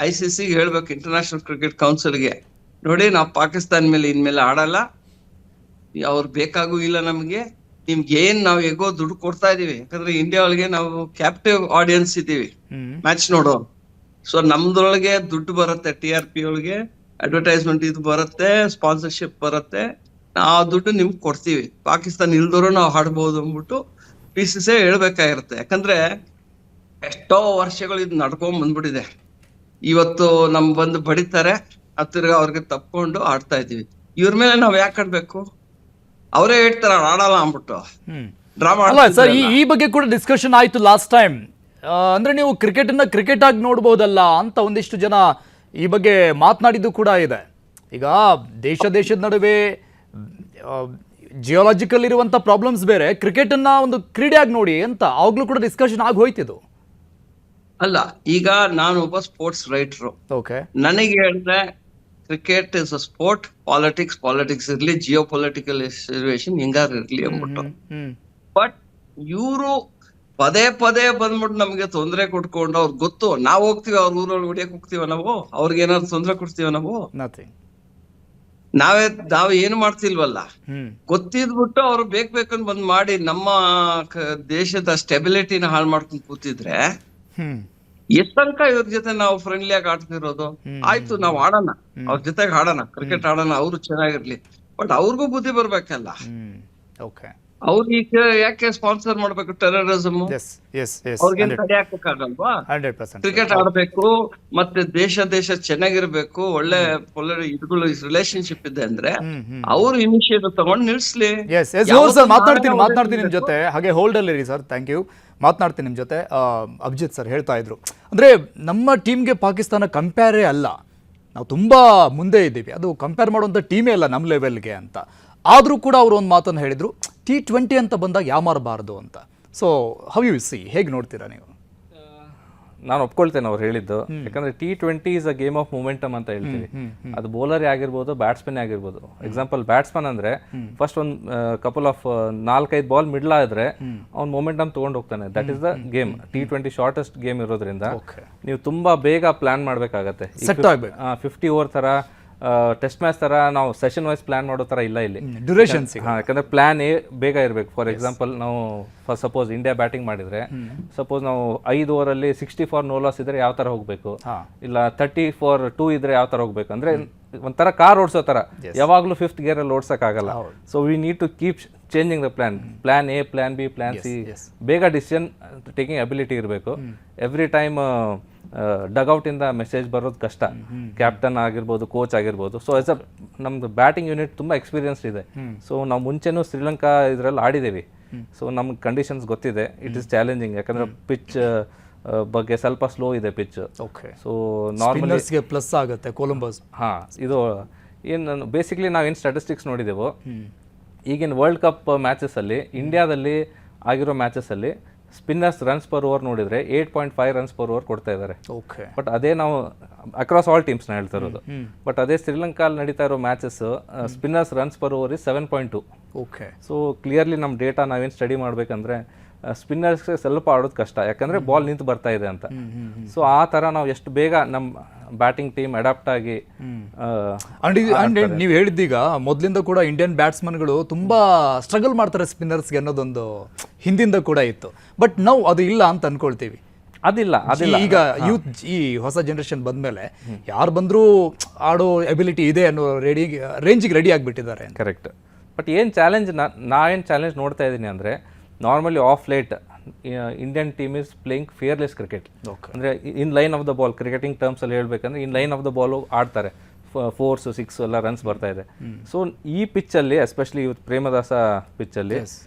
ICC ಹೇಳ್ಬೇಕು, ಇಂಟರ್ನ್ಯಾಷನಲ್ ಕ್ರಿಕೆಟ್ ಕೌನ್ಸಿಲ್ಗೆ, ನೋಡಿ ನಾವು ಪಾಕಿಸ್ತಾನ ಮೇಲೆ ಇನ್ಮೇಲೆ ಆಡಲ್ಲ, ಅವ್ರು ಬೇಕಾಗೂ ಇಲ್ಲ ನಮ್ಗೆ, ನಿಮ್ಗೆ ಏನ್ ನಾವ್ ಹೇಗೋ ದುಡ್ಡು ಕೊಡ್ತಾ ಇದೀವಿ. ಯಾಕಂದ್ರೆ ಇಂಡಿಯಾ ಒಳಗೆ ನಾವು ಕ್ಯಾಪ್ಟಿವ್ ಆಡಿಯನ್ಸ್ ಇದೀವಿ ಮ್ಯಾಚ್ ನೋಡೋ. ಸೊ ನಮ್ದೊಳಗೆ ದುಡ್ಡು ಬರುತ್ತೆ, TRP ಒಳಗೆ ಅಡ್ವರ್ಟೈಸ್ಮೆಂಟ್ ಇದು ಬರುತ್ತೆ, ಸ್ಪಾನ್ಸರ್ಶಿಪ್ ಬರುತ್ತೆ, ಆ ದುಡ್ಡು ನಿಮ್ಗೆ ಕೊಡ್ತೀವಿ. ಪಾಕಿಸ್ತಾನ ಇಲ್ದವರು ನಾವು ಆಡ್ಬೋದು ಅಂದ್ಬಿಟ್ಟು BCCI ಹೇಳ್ಬೇಕಾಗಿರುತ್ತೆ. ಯಾಕಂದ್ರೆ ಎಷ್ಟೋ ವರ್ಷಗಳು ಇದು ನಡ್ಕೊಂಡ್ ಬಂದ್ಬಿಟ್ಟಿದೆ. ಇವತ್ತು ನಮ್ ಬಂದು ಬಡಿತಾರೆ, ತಿರ್ಗಾ ಅವ್ರಿಗೆ ತಪ್ಕೊಂಡು ಆಡ್ತಾ ಇದೀವಿ. ಇವ್ರ ಮೇಲೆ ನಾವ್ ಯಾಕೆ ಆಡ್ಬೇಕು? ಅವರೇ ಹೇಳ್ತಾರ ಆಡಲ್ಲ ಅಂದ್ಬಿಟ್ಟು ಡ್ರಾಮಾ. ಅಲ್ಲ ಸರ್, ಈ ಬಗ್ಗೆ ಕೂಡ ಡಿಸ್ಕಷನ್ ಆಯ್ತು ಲಾಸ್ಟ್ ಟೈಮ್. ಅಂದ್ರೆ ನೀವು ಕ್ರಿಕೆಟನ್ನ ಕ್ರಿಕೆಟ್ ಆಗಿ ನೋಡ್ಬೋದಲ್ಲ ಅಂತ ಒಂದಿಷ್ಟು ಜನ ಈ ಬಗ್ಗೆ ಮಾತನಾಡಿದ್ದು ಕೂಡ ಇದೆ. ಈಗ ದೇಶದ ನಡುವೆ ಜಿಯೋಲಾಜಿಕಲ್ ಇರುವಂತ ಪ್ರಾಬ್ಲಮ್ಸ್ ಬೇರೆ, ಕ್ರಿಕೆಟ್ ಅನ್ನ ಒಂದು ಕ್ರೀಡೆ ಆಗಿ ನೋಡಿ ಅಂತ ಆಗ್ಲೂ ಕೂಡ ಡಿಸ್ಕಷನ್ ಆಗಿ ಹೋಯ್ತಿದ್ದು. ಅಲ್ಲ, ಈಗ ನಾನು ಒಬ್ಬ ಸ್ಪೋರ್ಟ್ಸ್ ರೈಟರು. ನನಗೆ ಹೇಳಿದ್ರೆ cricket is a sport, politics ಇರ್ಲಿ, ಜಿಯೋ ಪೊಲಿಟಿಕಲ್ ಸಿಚುವೇಶನ್ ಹಿಂಗಾರು ಇರ್ಲಿ ಅಂದ್ಬಿಟ್ಟು. ಬಟ್ ಇವರು ಪದೇ ಬಂದ್ಬಿಟ್ಟು ನಮ್ಗೆ ತೊಂದರೆ ಕೊಟ್ಕೊಂಡು, ಅವ್ರಿಗೆ ಗೊತ್ತು ನಾವ್ ಹೋಗ್ತೀವಿ ಅವ್ರ ಊರೊಳಗೆ ಹೊಡಿಯಕ್ ಹೋಗ್ತೀವ, ನಾವು ಅವ್ರಿಗೆ ಏನಾದ್ರು ತೊಂದರೆ ಕೊಡ್ತೀವ, ನಾವ್ ಏನು ಮಾಡ್ತಿಲ್ವಲ್ಲ. ಗೊತ್ತಿದ್ಬಿಟ್ಟು ಅವ್ರು ಬೇಕಂತ ಬಂದ್ ಮಾಡಿ ನಮ್ಮ ದೇಶದ ಸ್ಟೆಬಿಲಿಟಿನ ಹಾಳು ಮಾಡ್ಕೊಂಡ್ ಕೂತಿದ್ರೆ ಎಷ್ಟ್ ತನಕ ಇವ್ರ ಜೊತೆ ನಾವು ಫ್ರೆಂಡ್ಲಿ ಆಗಿ ಆಡ್ತಿರೋದು? ಆಯ್ತು, ನಾವ್ ಆಡೋಣ, ಅವ್ರ ಜೊತೆಗೆ ಆಡೋಣ, ಕ್ರಿಕೆಟ್ ಆಡೋಣ, ಅವ್ರು ಚೆನ್ನಾಗಿರ್ಲಿ. ಬಟ್ ಅವ್ರಿಗೂ ಬುದ್ಧಿ ಬರ್ಬೇಕಲ್ಲ. ಅವ್ರಿಗೆ ಯಾಕೆ ಸ್ಪಾನ್ಸರ್ ಮಾಡ್ಬೇಕು ಟೆರರಿಸಮ್? ಅವ್ರಿಗೆ ತಡೆಯಾಕಕ್ಕಾಗಲ್ವಾ? ಕ್ರಿಕೆಟ್ ಆಡ್ಬೇಕು, ಮತ್ತೆ ದೇಶ ಚೆನ್ನಾಗಿರ್ಬೇಕು, ಒಳ್ಳೆ ಇದುಗಳು ರಿಲೇಶನ್ಶಿಪ್ ಇದೆ ಅಂದ್ರೆ ಅವ್ರು ಇನಿಷಿಯೇಟಿವ್ ತಗೊಂಡು ನಿಲ್ಸ್ಲಿ. ಮಾತನಾಡ್ತೀನಿ ನಿಮ್ ಜೊತೆ, ಹಾಗೆ ಹೋಲ್ಡ್ ಅಲ್ಲಿ ಇರಿ ಸರ್. Thank you. ಮಾತನಾಡ್ತೀನಿ ನಿಮ್ ಜೊತೆ. ಅಭಿಜಿತ್ ಸರ್ ಹೇಳ್ತಾ ಇದ್ರು, ಅಂದ್ರೆ ನಮ್ಮ ಟೀಮ್ಗೆ ಪಾಕಿಸ್ತಾನ ಕಂಪೇರೇ ಅಲ್ಲ, ನಾವು ತುಂಬಾ ಮುಂದೆ ಇದ್ದೀವಿ, ಅದು ಕಂಪೇರ್ ಮಾಡುವಂತ ಟೀಮೇ ಅಲ್ಲ ನಮ್ಮ ಲೆವೆಲ್ಗೆ ಅಂತ. ಆದ್ರೂ ಕೂಡ ಅವರು ಒಂದು ಮಾತನ್ನು ಹೇಳಿದ್ರು, T20 ಅಂತ ಬಂದಾಗ ಯಾಮಾರಬಾರ್ದು ಅಂತ. ಸೊ ಹೌ ಯು ಸಿ, ಹೇಗೆ ನೋಡ್ತೀರಾ ನೀವು? ನಾನು ಒಪ್ಕೊಳ್ತೇನೆ ಅವ್ರು ಹೇಳಿದ್ದು. ಯಾಕಂದ್ರೆ T20 is a game of momentum ಅಂತ ಹೇಳ್ತೀವಿ. ಅದು ಬೌಲರ್ ಆಗಿರ್ಬೋದು, ಬ್ಯಾಟ್ಸ್ಮನ್ ಆಗಿರ್ಬೋದು. ಎಕ್ಸಾಂಪಲ್ ಬ್ಯಾಟ್ಸ್ಮನ್ ಅಂದ್ರೆ ಫಸ್ಟ್ ಒಂದು ಕಪಲ್ ಆಫ್ 4-5 ಬಾಲ್ ಮಿಡ್ಲ್ ಆದ್ರೆ ಅವ್ನ ಮೊಮೆಂಟಮ್ ತಗೊಂಡು ಹೋಗ್ತಾನೆ. That is the game. T20 shortest game ಇರೋದ್ರಿಂದ ನೀವು ತುಂಬಾ ಬೇಗ ಪ್ಲಾನ್ ಮಾಡ್ಬೇಕಾಗತ್ತೆ. 50 ಓವರ್ ತರ ಟೆಸ್ಟ್ ಮ್ಯಾಚ್ ತರ ನಾವು ಸೆಷನ್ ವೈಸ್ ಪ್ಲಾನ್ ಮಾಡೋ ತರ ಇಲ್ಲ ಇಲ್ಲಿ. ಡ್ಯೂರೇಷನ್ ಯಾಕಂದ್ರೆ ಪ್ಲಾನ್ ಬೇಗ ಇರಬೇಕು. ಫಾರ್ ಎಕ್ಸಾಂಪಲ್ ನಾವು ಸಪೋಸ್ ಇಂಡಿಯಾ ಬ್ಯಾಟಿಂಗ್ ಮಾಡಿದ್ರೆ, ಸಪೋಸ್ ನಾವು 5 ಓವರಲ್ಲಿ 64 ನೋ ಲಾಸ್ ಇದ್ರೆ ಯಾವ ತರ ಹೋಗ್ಬೇಕು, ಇಲ್ಲ 34-2 ಇದ್ರೆ ಯಾವ ತರ ಹೋಗ್ಬೇಕು. ಅಂದ್ರೆ ಒಂಥರ ಕಾರ್ ಓಡಿಸೋ ತರ ಯಾವಾಗ್ಲೂ 5th ಗೇರ್ ಅಲ್ಲಿ ಓಡ್ಸಕ್ ಆಗಲ್ಲ. So we need to keep changing the plan A, plan B, plan C. ಬೇಗ ಡಿಸಿಷನ್ ಟೇಕಿಂಗ್ ಅಬಿಲಿಟಿ ಇರಬೇಕು. ಎವ್ರಿ ಟೈಮ್ ಡಗ್ಔಟ್ ಇಂದ ಮೆಸೇಜ್ ಬರೋದು ಕಷ್ಟ. ಕ್ಯಾಪ್ಟನ್ ಆಗಿರ್ಬೋದು, ಕೋಚ್ ಆಗಿರ್ಬೋದು. ಸೊ ನಮ್ದು ಬ್ಯಾಟಿಂಗ್ ಯೂನಿಟ್ ತುಂಬಾ ಎಕ್ಸ್ಪೀರಿಯನ್ಸ್ ಇದೆ. ಸೊ ನಾವು ಮುಂಚೆನೂ ಶ್ರೀಲಂಕಾ ಇದ್ರಲ್ಲಿ ಆಡಿದ್ದೀವಿ. ಸೊ ನಮ್ಗೆ ಕಂಡೀಷನ್ಸ್ ಗೊತ್ತಿದೆ, ಇಟ್ ಇಸ್ ಚಾಲೆಂಜಿಂಗ್. ಯಾಕಂದ್ರೆ ಪಿಚ್ ಬಗ್ಗೆ ಸ್ವಲ್ಪ ಸ್ಲೋ ಇದೆ pitch. Okay. So normally plus ಆಗುತ್ತೆ ಕೊಲಂಬಸ್. ಇದು ಏನು ಬೇಸಿಕ್ಲಿ ನಾವೇನು ಸ್ಟ್ಯಾಟಿಸ್ಟಿಕ್ಸ್ ನೋಡಿದೆವು, ಈಗಿನ ವರ್ಲ್ಡ್ ಕಪ್ ಮ್ಯಾಚಸಲ್ಲಿ ಇಂಡಿಯಾದಲ್ಲಿ ಆಗಿರೋ ಮ್ಯಾಚಸಲ್ಲಿ ಸ್ಪಿನ್ನರ್ಸ್ ರನ್ಸ್ ಪರ್ ಓವರ್ ನೋಡಿದರೆ 8.5 ರನ್ಸ್ ಪರ್ ಓವರ್ ಕೊಡ್ತಾ ಇದ್ದಾರೆ. ಓಕೆ. ಬಟ್ ಅದೇ ನಾವು ಅಕ್ರಾಸ್ ಆಲ್ ಟೀಮ್ಸ್ನ ಹೇಳ್ತಾ ಇರೋದು. ಬಟ್ ಅದೇ ಶ್ರೀಲಂಕಾಲ್ ನಡೀತಾ ಇರೋ matches spinners runs per over is 7.2. Okay. So clearly ನಮ್ಮ ಡೇಟಾ ನಾವೇನು ಸ್ಟಡಿ ಮಾಡಬೇಕಂದ್ರೆ ಸ್ಪಿನ್ನರ್ಸ್ಗೆ ಸ್ವಲ್ಪ ಆಡೋದು ಕಷ್ಟ, ಯಾಕಂದರೆ ಬಾಲ್ ನಿಂತು ಬರ್ತಾ ಇದೆ ಅಂತ. ಸೊ ಆ ಥರ ನಾವು ಎಷ್ಟು ಬೇಗ ನಮ್ಮ ಬ್ಯಾಟಿಂಗ್ ಟೀಮ್ ಅಡಾಪ್ಟ್ ಆಗಿ ನೀವು ಹೇಳಿದ್ದೀಗ ಮೊದಲಿಂದ ಕೂಡ ಇಂಡಿಯನ್ ಬ್ಯಾಟ್ಸ್ಮನ್ಗಳು ತುಂಬಾ ಸ್ಟ್ರಗಲ್ ಮಾಡ್ತಾರೆ ಸ್ಪಿನ್ನರ್ಸ್ಗೆ ಅನ್ನೋದೊಂದು ಹಿಂದಿಂದ ಕೂಡ ಇತ್ತು. ಬಟ್ ನಾವು ಅದು ಇಲ್ಲ ಅಂತ ಅನ್ಕೊಳ್ತೀವಿ. ಅದಿಲ್ಲ ಈಗ ಯೂತ್ ಈ ಹೊಸ ಜನರೇಷನ್ ಬಂದ್ಮೇಲೆ ಯಾರು ಬಂದರೂ ಆಡೋ ಎಬಿಲಿಟಿ ಇದೆ ಅನ್ನೋ ರೇಂಜಿಗೆ ರೆಡಿ ಆಗಿಬಿಟ್ಟಿದ್ದಾರೆ. ಕರೆಕ್ಟ್. ಬಟ್ ಏನು ಚಾಲೆಂಜ್ ನಾ ಏನು ಚಾಲೆಂಜ್ ನೋಡ್ತಾ ಇದ್ದೀನಿ ಅಂದರೆ, normally of late Indian team is playing fearless cricket. ಅಂದರೆ in line of the ball, cricketing ಟರ್ಮ್ಸಲ್ಲಿ ಹೇಳ್ಬೇಕಂದ್ರೆ in line of the ball ಆಡ್ತಾರೆ, 4s 6 ಎಲ್ಲ ರನ್ಸ್ ಬರ್ತಾ ಇದೆ. ಸೊ ಈ ಪಿಚ್ಚಲ್ಲಿ ಎಸ್ಪೆಷಲಿ ಇವತ್ತು ಪ್ರೇಮದಾಸ ಪಿಚ್ಚಲ್ಲಿ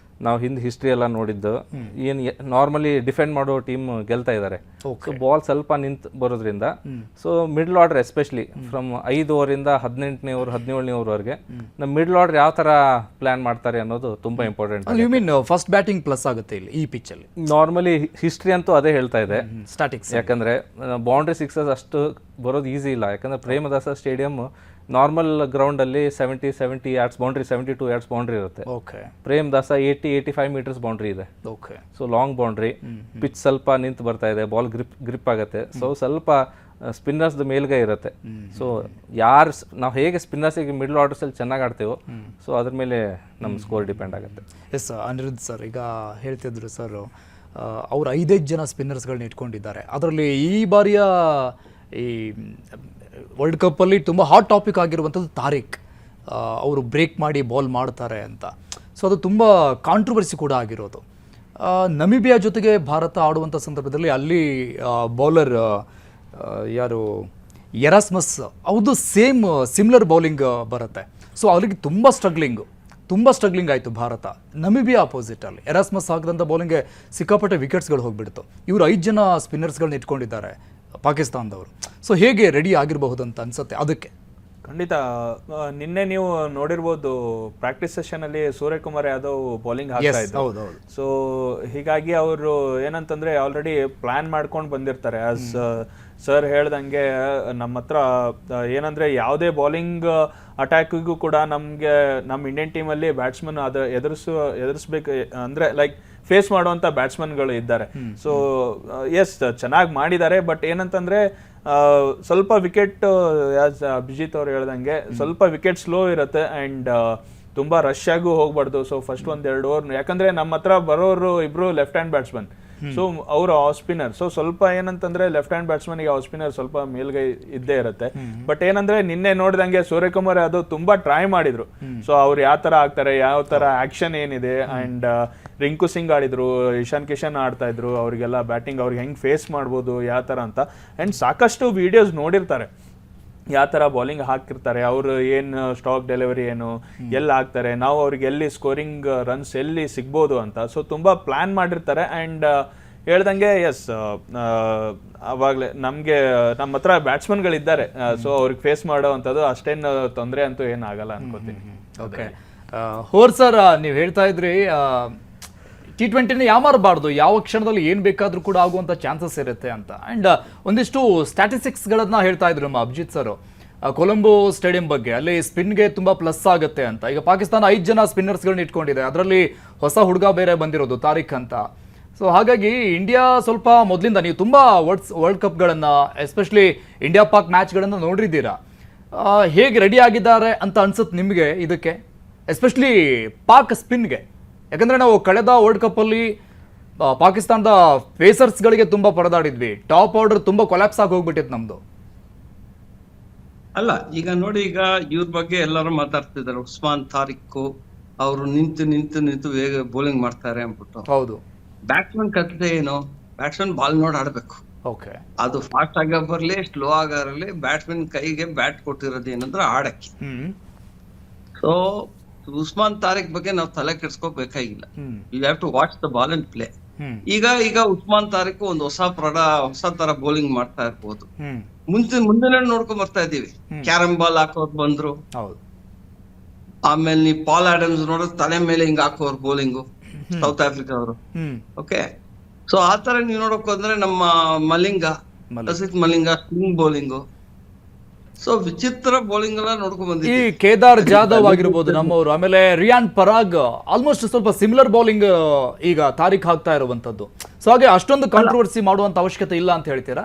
ನಾವು ಹಿಂದೆ ಹಿಸ್ಟ್ರಿ ಎಲ್ಲ ನೋಡಿದ್ದು ಏನು ನಾರ್ಮಲಿ ಡಿಫೆಂಡ್ ಮಾಡೋ ಟೀಮ್ ಗೆಲ್ತಾ ಇದ್ದಾರೆ. ಸೊ ಬಾಲ್ ಸ್ವಲ್ಪ ನಿಂತು ಬರೋದ್ರಿಂದ so middle order especially from 5 ಓವರಿಂದ 18ನೇ ಓವರ್ 17ನೇ ಓವರ್ವರೆಗೆ ನಮ್ಮ ಮಿಡ್ಲ್ ಆರ್ಡರ್ ಯಾವ ಥರ ಪ್ಲಾನ್ ಮಾಡ್ತಾರೆ ಅನ್ನೋದು ತುಂಬ important. You mean first batting plus ಆಗುತ್ತೆ ಇಲ್ಲಿ ಈ ಪಿಚ್ಚಲ್ಲಿ? ನಾರ್ಮಲಿ ಹಿಸ್ಟ್ರಿ ಅಂತೂ ಅದೇ ಹೇಳ್ತಾ ಇದೆ, ಸ್ಟಾಟಿಕ್ಸ್. ಯಾಕಂದರೆ ಬೌಂಡ್ರಿ ಸಿಕ್ಸಸ್ ಅಷ್ಟು ಬರೋದು ಈಸಿ ಇಲ್ಲ. ಯಾಕಂದರೆ ಪ್ರೇಮದಾಸ ಸ್ಟೇಡಿಯಂ ನಾರ್ಮಲ್ ಗ್ರೌಂಡಲ್ಲಿ 70 ಯಾರ್ಡ್ಸ್ ಬೌಂಡ್ರಿ, 72 ಯಾರ್ಡ್ಸ್ ಬೌಂಡ್ರಿ ಇರುತ್ತೆ. ಓಕೆ. ಪ್ರೇಮದಾಸ 80-85 ಮೀಟರ್ಸ್ ಬೌಂಡ್ರಿ ಇದೆ. Okay. So long boundary, pitch ಸ್ವಲ್ಪ ನಿಂತು ಬರ್ತಾ ಇದೆ, ಬಾಲ್ ಗ್ರಿಪ್ ಆಗುತ್ತೆ. ಸೊ ಸ್ವಲ್ಪ ಸ್ಪಿನ್ನರ್ಸ್ದು ಮೇಲ್ಗೈ ಇರುತ್ತೆ. ಸೊ ಯಾರು ನಾವು ಹೇಗೆ ಸ್ಪಿನ್ನರ್ಸಿಗೆ ಮಿಡ್ಲ್ ಆರ್ಡರ್ಸಲ್ಲಿ ಚೆನ್ನಾಗಿ ಆಡ್ತೇವೋ ಸೊ ಅದ್ರ ಮೇಲೆ ನಮ್ಮ ಸ್ಕೋರ್ ಡಿಪೆಂಡ್ ಆಗುತ್ತೆ. ಎಸ್ ಅನಿರುದ್ಧ್ ಸರ್, ಈಗ ಹೇಳ್ತಿದ್ರು ಸರ್ ಅವ್ರು 5 ಜನ ಸ್ಪಿನ್ನರ್ಸ್ಗಳನ್ನ ಇಟ್ಕೊಂಡಿದ್ದಾರೆ. ಅದರಲ್ಲಿ ಈ ಬಾರಿಯ ಈ ವರ್ಲ್ಡ್ ಕಪ್ಪಲ್ಲಿ ತುಂಬ ಹಾಟ್ ಟಾಪಿಕ್ ಆಗಿರುವಂಥದ್ದು ತಾರಿಕ್. ಅವರು ಬ್ರೇಕ್ ಮಾಡಿ ಬಾಲ್ ಮಾಡ್ತಾರೆ ಅಂತ. ಸೊ ಅದು ತುಂಬ ಕಾಂಟ್ರವರ್ಸಿ ಕೂಡ ಆಗಿರೋದು. ನಮಿಬಿಯಾ ಜೊತೆಗೆ ಭಾರತ ಆಡುವಂಥ ಸಂದರ್ಭದಲ್ಲಿ ಅಲ್ಲಿ ಬೌಲರ್ ಯಾರು ಎರಾಸ್ಮಸ್, ಅವ್ರದ್ದು ಸಿಮಿಲರ್ ಬೌಲಿಂಗ್ ಬರುತ್ತೆ. ಸೊ ಅವ್ರಿಗೆ ತುಂಬ ಸ್ಟ್ರಗ್ಲಿಂಗ್ ಆಯಿತು ಭಾರತ. ನಮಿಬಿಯಾ ಅಪೋಸಿಟಲ್ಲಿ ಎರಾಸ್ಮಸ್ ಹಾಕಿದಂಥ ಬೌಲಿಂಗ್ಗೆ ಸಿಕ್ಕಾಪಟ್ಟೆ ವಿಕೆಟ್ಸ್ಗಳು ಹೋಗಿಬಿಡ್ತು. ಇವರು 5 ಜನ ಸ್ಪಿನ್ನರ್ಸ್ಗಳನ್ನ ಇಟ್ಕೊಂಡಿದ್ದಾರೆ ಪಾಕಿಸ್ತಾನದವರು. ಸೊ ಹೇಗೆ ರೆಡಿ ಆಗಿರಬಹುದು ಅಂತ ಅನ್ಸುತ್ತೆ ಅದಕ್ಕೆ? ಖಂಡಿತ. ನಿನ್ನೆ ನೀವು ನೋಡಿರ್ಬೋದು ಪ್ರಾಕ್ಟೀಸ್ ಸೆಷನ್ ಅಲ್ಲಿ ಸೂರ್ಯಕುಮಾರ್ ಯಾದವ್ ಬೌಲಿಂಗ್ ಹಾಕ್ತಾ ಇದ್ರು. ಸೊ ಹೀಗಾಗಿ ಅವರು ಏನಂತಂದ್ರೆ ಆಲ್ರೆಡಿ ಪ್ಲಾನ್ ಮಾಡ್ಕೊಂಡು ಬಂದಿರ್ತಾರೆ. ಆಸ್ ಸರ್ ಹೇಳ್ದಂಗೆ ನಮ್ಮ ಹತ್ರ ಏನಂದ್ರೆ ಯಾವುದೇ ಬೌಲಿಂಗ್ ಅಟ್ಯಾಕಿಗೂ ಕೂಡ ನಮ್ಮ ಇಂಡಿಯನ್ ಟೀಮಲ್ಲಿ ಬ್ಯಾಟ್ಸ್ಮನ್ ಅದು ಎದುರಿಸ್ಬೇಕು ಅಂದ್ರೆ ಲೈಕ್ ಫೇಸ್ ಮಾಡುವಂಥ ಬ್ಯಾಟ್ಸ್ಮನ್ಗಳು ಇದ್ದಾರೆ. ಸೊ ಎಸ್ ಚೆನ್ನಾಗಿ ಮಾಡಿದ್ದಾರೆ. ಬಟ್ ಏನಂತಂದ್ರೆ ಸ್ವಲ್ಪ ವಿಕೆಟ್ ಅಭಿಜಿತ್ ಅವ್ರು ಹೇಳ್ದಂಗೆ ಸ್ವಲ್ಪ ವಿಕೆಟ್ ಸ್ಲೋ ಇರುತ್ತೆ ಆ್ಯಂಡ್ ತುಂಬ ರಶ್ ಆಗೂ ಹೋಗ್ಬಾರ್ದು. ಸೊ ಫಸ್ಟ್ 1-2 ಓವರ್, ಯಾಕಂದ್ರೆ ನಮ್ಮ ಹತ್ರ ಬರೋರು ಇಬ್ರು ಲೆಫ್ಟ್ ಹ್ಯಾಂಡ್ ಬ್ಯಾಟ್ಸ್ಮನ್, ಸೊ ಅವರು ಆಫ್ ಸ್ಪಿನ್ನರ್. ಸೊ ಸ್ವಲ್ಪ ಏನಂತಂದ್ರೆ ಲೆಫ್ಟ್ ಹ್ಯಾಂಡ್ ಬ್ಯಾಟ್ಸ್ಮನ್ಗೆ ಆಫ್ ಸ್ಪಿನ್ನರ್ ಸ್ವಲ್ಪ ಮೇಲ್ಗೈ ಇದ್ದೇ ಇರುತ್ತೆ. ಬಟ್ ಏನಂದ್ರೆ ನಿನ್ನೆ ನೋಡಿದಂಗೆ ಸೂರ್ಯಕುಮಾರ್ ಯಾದವ್ ತುಂಬಾ ಟ್ರೈ ಮಾಡಿದ್ರು. ಸೊ ಅವ್ರು ಯಾವ ತರ ಆಗ್ತಾರೆ, ಯಾವ ತರ ಆಕ್ಷನ್ ಏನಿದೆ, ಅಂಡ್ ರಿಂಕು ಸಿಂಗ್ ಆಡಿದ್ರು, ಇಶಾನ್ ಕಿಶನ್ ಆಡ್ತಾ ಇದ್ರು, ಅವರಿಗೆಲ್ಲ ಬ್ಯಾಟಿಂಗ್ ಅವ್ರಿಗೆ ಹೆಂಗ್ ಫೇಸ್ ಮಾಡ್ಬೋದು ಯಾವ ತರ ಅಂತ. ಅಂಡ್ ಸಾಕಷ್ಟು ವಿಡಿಯೋಸ್ ನೋಡಿರ್ತಾರೆ ಯಾವ ಥರ ಬೌಲಿಂಗ್ ಹಾಕಿರ್ತಾರೆ, ಅವರು ಏನು ಸ್ಟಾಕ್ ಡೆಲಿವರಿ ಏನು, ಎಲ್ಲಿ ಹಾಕ್ತಾರೆ, ನಾವು ಅವ್ರಿಗೆ ಎಲ್ಲಿ ಸ್ಕೋರಿಂಗ್ ರನ್ಸ್ ಎಲ್ಲಿ ಸಿಗ್ಬೋದು ಅಂತ. ಸೊ ತುಂಬ ಪ್ಲ್ಯಾನ್ ಮಾಡಿರ್ತಾರೆ. ಆ್ಯಂಡ್ ಹೇಳ್ದಂಗೆ ಎಸ್ ಅವಾಗಲೇ ನಮ್ಮ ಹತ್ರ ಬ್ಯಾಟ್ಸ್ಮನ್ಗಳಿದ್ದಾರೆ. ಸೊ ಅವ್ರಿಗೆ ಫೇಸ್ ಮಾಡೋ ಅಂಥದ್ದು ಅಷ್ಟೇನು ತೊಂದರೆ ಅಂತೂ ಏನಾಗಲ್ಲ ಅನ್ಕೋತೀನಿ. ಓಕೆ. ಹೋರ್ ಸರ್, ನೀವು ಹೇಳ್ತಾ ಇದ್ರಿ T20ನ ಯಾಮಾರಬಾರ್ದು, ಯಾವ ಕ್ಷಣದಲ್ಲಿ ಏನು ಬೇಕಾದರೂ ಕೂಡ ಆಗುವಂಥ ಚಾನ್ಸಸ್ ಇರುತ್ತೆ ಅಂತ. ಆ್ಯಂಡ್ ಒಂದಿಷ್ಟು ಸ್ಟ್ಯಾಟಿಸ್ಟಿಕ್ಸ್ಗಳನ್ನ ಹೇಳ್ತಾ ಇದ್ರು ನಮ್ಮ ಅಭಿಜಿತ್ ಸರ್ ಕೊಲಂಬೋ ಸ್ಟೇಡಿಯಂ ಬಗ್ಗೆ. ಅಲ್ಲಿ ಸ್ಪಿನ್ಗೆ ತುಂಬ ಪ್ಲಸ್ ಆಗುತ್ತೆ ಅಂತ. ಈಗ ಪಾಕಿಸ್ತಾನ 5 ಜನ ಸ್ಪಿನ್ನರ್ಸ್ಗಳನ್ನ ಇಟ್ಕೊಂಡಿದೆ, ಅದರಲ್ಲಿ ಹೊಸ ಹುಡುಗ ಬೇರೆ ಬಂದಿರೋದು ತಾರಿಕ್ ಅಂತ. ಸೊ ಹಾಗಾಗಿ ಇಂಡಿಯಾ ಸ್ವಲ್ಪ ಮೊದಲಿಂದ, ನೀವು ತುಂಬ ವರ್ಲ್ಡ್ ಕಪ್ಗಳನ್ನು ಎಸ್ಪೆಷಲಿ ಇಂಡಿಯಾ ಪಾಕ್ ಮ್ಯಾಚ್ಗಳನ್ನು ನೋಡಿದ್ದೀರಾ, ಹೇಗೆ ರೆಡಿ ಆಗಿದ್ದಾರೆ ಅಂತ ಅನ್ಸುತ್ತೆ ನಿಮಗೆ ಇದಕ್ಕೆ, ಎಸ್ಪೆಷಲಿ ಪಾಕ್ ಸ್ಪಿನ್ಗೆ? ಯಾಕಂದರೆ ನಾವು ಕಳೆದ ವರ್ಲ್ಡ್ ಕಪ್ಪಲ್ಲಿ ಪಾಕಿಸ್ತಾನದ ಪೇಸರ್ಸ್ಗಳಿಗೆ ತುಂಬ ಪರದಾಡಿದ್ವಿ. ಟಾಪ್ ಆರ್ಡರ್ ತುಂಬ ಕೊಲ್ಯಾಪ್ಸ್ ಆಗಿ ಹೋಗ್ಬಿಟ್ಟಿತ್ತು ನಮ್ದು. ಅಲ್ಲ, ಈಗ ನೋಡಿ, ಈಗ ಇವ್ರ ಬಗ್ಗೆ ಎಲ್ಲರೂ ಮಾತಾಡ್ತಿದ್ದಾರೆ. ಉಸ್ಮಾನ್ ತಾರಿಕ್ ಅವರು ನಿಂತು ಬೇಗ ಬೌಲಿಂಗ್ ಮಾಡ್ತಾರೆ ಅಂದ್ಬಿಟ್ಟು. ಹೌದು. ಬ್ಯಾಟ್ಸ್ಮನ್ ಕಥೆ ಏನು? ಬ್ಯಾಟ್ಸ್ಮನ್ ಬಾಲ್ ನೋಡಿ ಆಡ್ಬೇಕು. ಓಕೆ. ಅದು ಫಾಸ್ಟ್ ಆಗ ಬರ್ಲಿ ಸ್ಲೋ ಆಗಿರಲಿ, ಬ್ಯಾಟ್ಸ್ಮನ್ ಕೈಗೆ ಬ್ಯಾಟ್ ಕೊಟ್ಟಿರೋದು ಏನಂದ್ರೆ ಆಡಕ್ಕೆ. ಸೊ ಉಸ್ಮಾನ್ ತಾರಿಕ್ ಬಗ್ಗೆ ನಾವು ತಲೆ ಕೆಡ್ಸ್ಕೋಬೇಕಾಗಿಲ್ಲ. You have to watch the ball and play. ಈಗ ಉಸ್ಮಾನ್ ತಾರಿಕ್ ಒಂದು ಹೊಸ ತರ ಬೌಲಿಂಗ್ ಮಾಡ್ತಾ ಇರ್ಬೋದು. ಮುಂದಿನ ನೋಡ್ಕೊಂಡ್ ಬರ್ತಾ ಇದೀವಿ. ಕ್ಯಾರಂ ಬಾಲ್ ಹಾಕೋರ್ ಬಂದ್ರು, ಆಮೇಲೆ ನೀವು ಪಾಲ್ ಆಡಮ್ಸ್ ನೋಡಿದ್ರೆ ತಲೆ ಮೇಲೆ ಹಿಂಗ್ ಹಾಕೋರ್ ಬೌಲಿಂಗು ಸೌತ್ ಆಫ್ರಿಕಾ ಅವರು. ಓಕೆ, ಸೊ ಆ ತರ ನೀವು ನೋಡಕ್ ಹೋದ್ರೆ ನಮ್ಮ Lasith Malinga spin bowling, so ವಿಚಿತ್ರ ಬೌಲಿಂಗ್ ಎಲ್ಲ ನೋಡ್ಕೊಂಡ್ ಈ ಬಂದಿದ್ದೀವಿ. ಕೇದಾರ್ ಜಾಧವ್ ಆಗಿರ್ಬೋದು ನಮ್ಮವರು, ಆಮೇಲೆ ರಿಯಾನ್ ಪರಾಗ್ ಆಲ್ಮೋಸ್ಟ್ ಸ್ವಲ್ಪ ಸಿಮಿಲರ್ ಬೌಲಿಂಗ್ ಈಗ ತಾರೀಖ್ ಹಾಕ್ತಾ ಇರುವಂತದ್ದು. ಸೊ ಹಾಗೆ ಅಷ್ಟೊಂದು ಕಾಂಟ್ರವರ್ಸಿ ಮಾಡುವಂತ ಅವಶ್ಯಕತೆ ಇಲ್ಲ ಅಂತ ಹೇಳ್ತೀರಾ?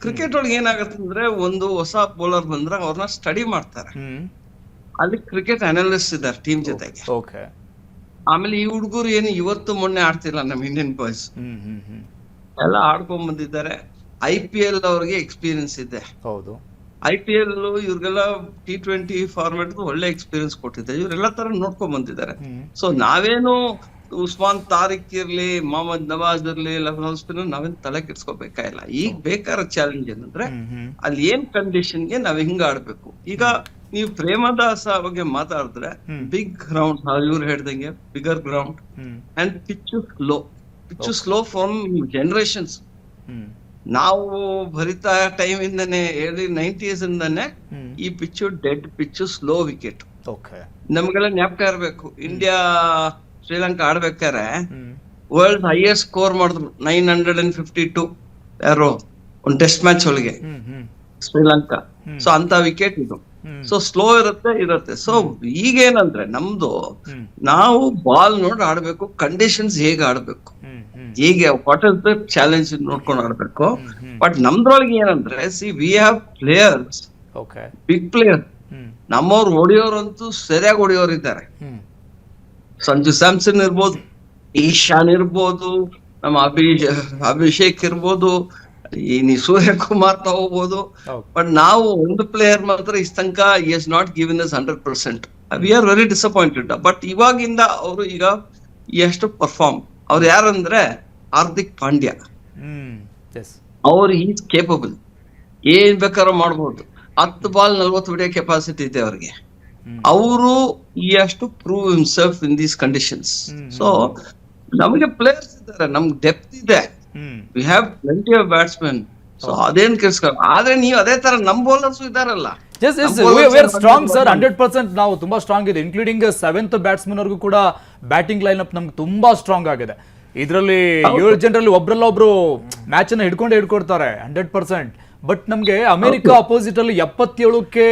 ಕ್ರಿಕೆಟ್ ಒಳಗೆ ಏನಾಗತ್ತೆ ಅಂದ್ರೆ, ಒಂದು ಹೊಸ ಬೌಲರ್ ಬಂದ್ರೆ ಅವ್ರನ್ನ ಸ್ಟಡಿ ಮಾಡ್ತಾರೆ. ಅಲ್ಲಿ ಕ್ರಿಕೆಟ್ ಅನಾಲಿಸ್ಟ್ ಇದ್ದಾರೆ ಟೀಮ್ ಜೊತೆಗೆ. ಆಮೇಲೆ ಈ ಹುಡುಗರು ಏನು ಇವತ್ತು ಮೊನ್ನೆ ಆಡ್ತಿಲ್ಲ, ನಮ್ಮ ಇಂಡಿಯನ್ ಬಾಯ್ಸ್ ಎಲ್ಲ ಆಡ್ಕೊಂಡ್ ಬಂದಿದ್ದಾರೆ. IPL ಅವ್ರಿಗೆ ಎಕ್ಸ್ಪೀರಿಯನ್ಸ್ ಇದೆ. ಹೌದು, IPL ಇವ್ರಿಗೆಲ್ಲ T20 ಫಾರ್ಮೆಟ್ ಒಳ್ಳೆ ಎಕ್ಸ್ಪೀರಿಯನ್ಸ್ ಕೊಟ್ಟಿದೆ. ಇವರೆಲ್ಲ ತರ ನೋಡ್ಕೊಂಡ್ ಬಂದಿದ್ದಾರೆ. ಸೊ ನಾವೇನು ಉಸ್ಮಾನ್ ತಾರಿಕ್ ಇರ್ಲಿ, ಮೊಹಮ್ಮದ್ ನವಾಜ್ ಇರ್ಲಿ, ಲಕ್ನೌ ಸ್ಪಿನ್ನರ್ ನಾವೇನ್ ತಲೆ ಕೆಡ್ಸ್ಕೋಬೇಕಾಗಿಲ್ಲ. ಈಗ ಬೇಕಾದ ಚಾಲೆಂಜ್ ಏನಂದ್ರೆ, ಅಲ್ಲಿ ಏನ್ ಕಂಡೀಷನ್ಗೆ ನಾವ್ ಹಿಂಗ ಆಡ್ಬೇಕು. ಈಗ ನೀವು ಪ್ರೇಮದಾಸ ಬಗ್ಗೆ ಮಾತಾಡಿದ್ರೆ, ಬಿಗ್ ಗ್ರೌಂಡ್, ಇವ್ರು ಹೇಳ್ದಂಗೆ bigger ground and pitch slow from generations. ನಾವು ಭರಿತಾ ಟೈಮ್ ಇಂದಾನೆ early 90s ಇಂದಾನೆ ಈ pitch dead pitch, slow wicket. ನಮ್ಗೆಲ್ಲ ಜ್ಞಾಪಕ ಇರ್ಬೇಕು, ಇಂಡಿಯಾ ಶ್ರೀಲಂಕಾ ಆಡ್ಬೇಕಾರೆ ವರ್ಲ್ಡ್ ಹೈಯೆಸ್ಟ್ ಸ್ಕೋರ್ ಮಾಡಿದ್ರು 952 ಯಾರೋ ಒಂದು ಟೆಸ್ಟ್ ಮ್ಯಾಚ್ ಒಳಗೆ ಶ್ರೀಲಂಕಾ. ಸೊ ಅಂತ ವಿಕೆಟ್ ಇದು. ಸೊ ಸ್ಲೋ ಇರುತ್ತೆ. ಸೊ ಈಗೇನಂದ್ರೆ ನಮ್ದು, ನಾವು ಬಾಲ್ ನೋಡಿ ಆಡ್ಬೇಕು, ಕಂಡೀಷನ್ಸ್ ಹೇಗೆ ಆಡ್ಬೇಕು, ಹೇಗೆ ವಾಟ್ ಇಸ್ ದ ಚಾಲೆಂಜ್ ನೋಡ್ಕೊಂಡು ಆಡ್ಬೇಕು. ಬಟ್ ನಮ್ದ್ರೊಳಗೆ ಏನಂದ್ರೆ, we have players, big player. ನಮ್ಮವ್ರು ಹೊಡಿಯೋರಂತೂ ಸರಿಯಾಗಿ ಹೊಡಿಯೋರು ಇದ್ದಾರೆ. ಸಂಜು ಸ್ಯಾಮ್ಸನ್ ಇರ್ಬೋದು, ಈಶಾನ್ ಇರ್ಬೋದು, ನಮ್ಮ ಅಭಿಷೇಕ್ ಇರ್ಬೋದು, ಈ ಸೂರ್ಯಕುಮಾರ್ ತಗೋಬಹುದು. ಬಟ್ ನಾವು ಒಂದು ಪ್ಲೇಯರ್ ಮಾತ್ರ ಇಷ್ಟ ತನಕ is not given us 100%. We are very disappointed. But ಇವಾಗಿಂದ ಅವರು ಈಗ ಎಷ್ಟು ಪರ್ಫಾರ್ಮ್, ಅವ್ರು ಯಾರಂದ್ರೆ ಹಾರ್ದಿಕ್ ಪಾಂಡ್ಯ. ಅವ್ರು ಈಸ್ ಕೇಪಬಲ್, ಏನ್ ಬೇಕಾದ್ರೂ ಮಾಡ್ಬೋದು. 10 ಬಾಲ್ 40 ಹೊಡೆಯೋ ಕೆಪಾಸಿಟಿ ಇದೆ ಅವ್ರಿಗೆ. ಅವರು ಎಷ್ಟು prove himself in these conditions. So ನಮಗೆ ಪ್ಲೇಯರ್ಸ್ ಇದ್ದಾರೆ, ನಮ್ಗೆ ಡೆಪ್ತ್ ಇದೆ. We have plenty of batsman. So ಅದೇನ್ ಕೆಲ್ಸ. ಆದ್ರೆ ನೀವು ಅದೇ ತರ ನಮ್ ಬೌಲರ್ಸ್ ಇದಾರಲ್ಲ, ಸ್ಟ್ರಾಂಗ್ ಸರ್, 100% ನಾವು ತುಂಬಾ ಸ್ಟ್ರಾಂಗ್ ಇದೆ. ಇನ್ಕ್ಲೂಡಿಂಗ್ 7th ಬ್ಯಾಟ್ಸ್ಮನ್ ವರ್ಗೂ ಕೂಡ ಬ್ಯಾಟಿಂಗ್ ಲೈನ್ ಅಪ್ ನಮ್ಗೆ ತುಂಬಾ ಸ್ಟ್ರಾಂಗ್ ಆಗಿದೆ. ಇದರಲ್ಲಿ 7 ಜನರಲ್ಲಿ ಒಬ್ರು ಮ್ಯಾಚ್ ಅನ್ನ ಹಿಡ್ಕೊಡ್ತಾರೆ 100%. ಬಟ್ ನಮ್ಗೆ ಅಮೆರಿಕ ಅಪೋಸಿಟ್ ಅಲ್ಲಿ 77ಕ್ಕೆ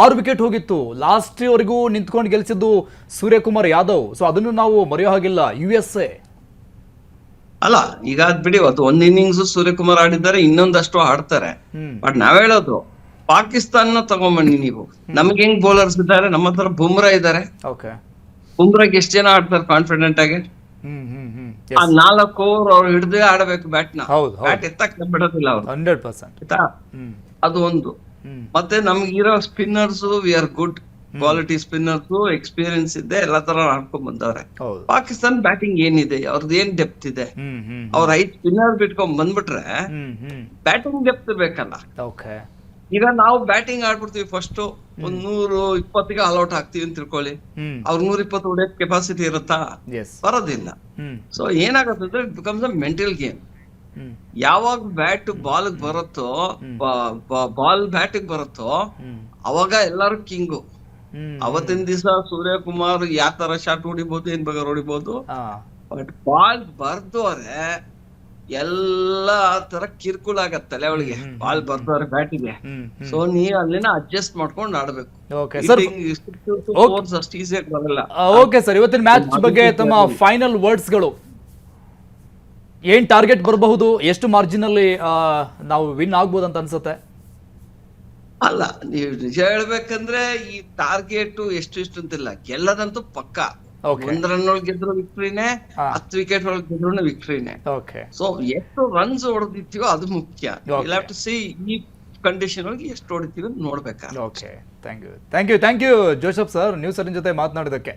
6 ವಿಕೆಟ್ ಹೋಗಿತ್ತು. ಲಾಸ್ಟ್ ವರೆಗೂ ನಿಂತ್ಕೊಂಡು ಗೆಲ್ಸಿದ್ದು ಸೂರ್ಯಕುಮಾರ್ ಯಾದವ್. ಸೊ ಅದನ್ನು ನಾವು ಮರೆಯೋ ಹಾಗಿಲ್ಲ. USA ಅಲ್ಲ, ಈಗ ಅದ್ ಬಿಡಿ, ಅದು ಒಂದ್ ಇನ್ನಿಂಗ್ಸ್ ಸೂರ್ಯಕುಮಾರ್ ಆಡಿದ್ದಾರೆ, ಇನ್ನೊಂದಷ್ಟು ಆಡ್ತಾರೆ. ಬಟ್ ನಾವ್ ಹೇಳೋದು, ಪಾಕಿಸ್ತಾನ ತಗೊಂಬನ್ನಿ ನೀವು. ನಮ್ಗೆ ಹೆಂಗ್ ಬೌಲರ್ಸ್ ಇದ್ದಾರೆ, ನಮ್ಮ ಹತ್ರ ಬುಮ್ರಾ ಇದ್ದಾರೆ. ಬುಮ್ರಾಗೆ ಎಷ್ಟ್ ಜನ ಆಡ್ತಾರೆ ಕಾನ್ಫಿಡೆಂಟ್ ಆಗಿ. ಆ 4 ಓವರ್ ಅವ್ರು ಹಿಡ್ದೇ ಆಡ್ಬೇಕು ಬ್ಯಾಟ್ ನ. ಬ್ಯಾಟ್ ಎತ್ತಕ್ ಬಿಡೋದಿಲ್ಲ ಅವ್ರು 100%. ಅದು ಒಂದು. ಮತ್ತೆ ನಮ್ಗಿರೋ spinners, we are good quality spinners, experience ಇದೆ, ಎಲ್ಲಾ ತರ ಆಡ್ಕೊಂಡ್ ಬಂದವ್ರೆ. ಪಾಕಿಸ್ತಾನ್ ಬ್ಯಾಟಿಂಗ್ ಏನಿದೆ, ಅವ್ರದ್ದು ಏನ್ ಡೆಪ್ತ್ ಇದೆ. ಅವ್ರ 5 ಸ್ಪಿನ್ನರ್ ಬಿಟ್ಕೊಂಡ್ ಬಂದ್ಬಿಟ್ರೆ ಬ್ಯಾಟಿಂಗ್ ಡೆಪ್ತ್ ಬೇಕಲ್ಲ. ಈಗ ನಾವು ಬ್ಯಾಟಿಂಗ್ ಆಡ್ಬಿಡ್ತೀವಿ, ಫಸ್ಟ್ ಒಂದ್ 120ಗೆ ಆಲ್ಔಟ್ ಆಗ್ತೀವಿ ಅಂತ ತಿಳ್ಕೊಳ್ಳಿ. ಅವ್ರ 120 ಹೊಡೆಯಕ್ ಕೆಪಾಸಿಟಿ ಇರುತ್ತಾ? ಬರೋದಿಲ್ಲ. ಸೊ ಏನಾಗುತ್ತೆ, it becomes a mental game. ಯಾವಾಗ ಬ್ಯಾಟ್ ಬಾಲ್ ಬರುತ್ತೋ, ಬಾಲ್ ಬ್ಯಾಟಿಗೆ ಬರುತ್ತೋ, ಅವಾಗ ಎಲ್ಲಾರು ಕಿಂಗು. ಅವತ್ತಿನ ದಿವಸ ಸೂರ್ಯಕುಮಾರ್ ಯಾವ ತರ ಶಾಟ್ ಹೊಡಿಬಹುದು, ಏನ್ ಬೇಕಾದ್ರೆ ಹೊಡಿಬಹುದು. ಬಟ್ ಬಾಲ್ ಬರ್ದೋರೆ ಎಲ್ಲಾ ತರ ಕಿರ್ಕುಳ ಆಗತ್ತೆ ತಲೆ ಒಳಗೆ. ಬಾಲ್ ಬರ್ದವ್ರೆ ಬ್ಯಾಟಿಗೆ. ಸೊ ನೀವ್ ಅಲ್ಲಿನ ಅಡ್ಜಸ್ಟ್ ಮಾಡ್ಕೊಂಡು ಆಡ್ಬೇಕು. ಅಷ್ಟು ಈಸಿಯಾಗಿ ಬರಲ್ಲ. ಓಕೆ ಸರ್, ಇವತ್ತಿನ ಮ್ಯಾಚ್ ಬಗ್ಗೆ ತಮ್ಮ ಫೈನಲ್ ವರ್ಡ್ಸ್ ಗಳು ಏನ್? ಟಾರ್ಗೆಟ್ ಬರಬಹುದು, ಎಷ್ಟು ಮಾರ್ಜಿನ್ ಅಲ್ಲಿ ನಾವು ವಿನ್ ಆಗ್ಬೋದು ಅಂತ ಅನ್ಸುತ್ತೆ? ಅಲ್ಲ, ನೀವು ನಿಜ ಹೇಳ್ಬೇಕಂದ್ರೆ ಈ ಟಾರ್ಗೆಟ್ ಎಷ್ಟು ಅಂತಿಲ್ಲ, ಗೆಲ್ಲದಂತೂ ಪಕ್ಕ. 1 ರನ್ ಒಳಗೆ ಗೆದ್ರು ವಿಕ್ಟ್ರಿನೇ, 10 ವಿಕೆಟ್ ಒಳಗೆ ಗೆದ್ರು ವಿಕ್ಟ್ರಿನೇ. ಸೊ ಎಷ್ಟು ರನ್ಸ್ ಹೊಡೆದಿರ್ತೀವೋ ಅದು ಮುಖ್ಯ. ಈ ಕಂಡೀಷನ್ ಒಳಗೆ ಎಷ್ಟು ಹೊಡಿತೀವಿ ಅಂತ ನೋಡ್ಬೇಕಾ. Thank you Joseph sir, news 7 ಜೊತೆ ಮಾತನಾಡೋದಕ್ಕೆ.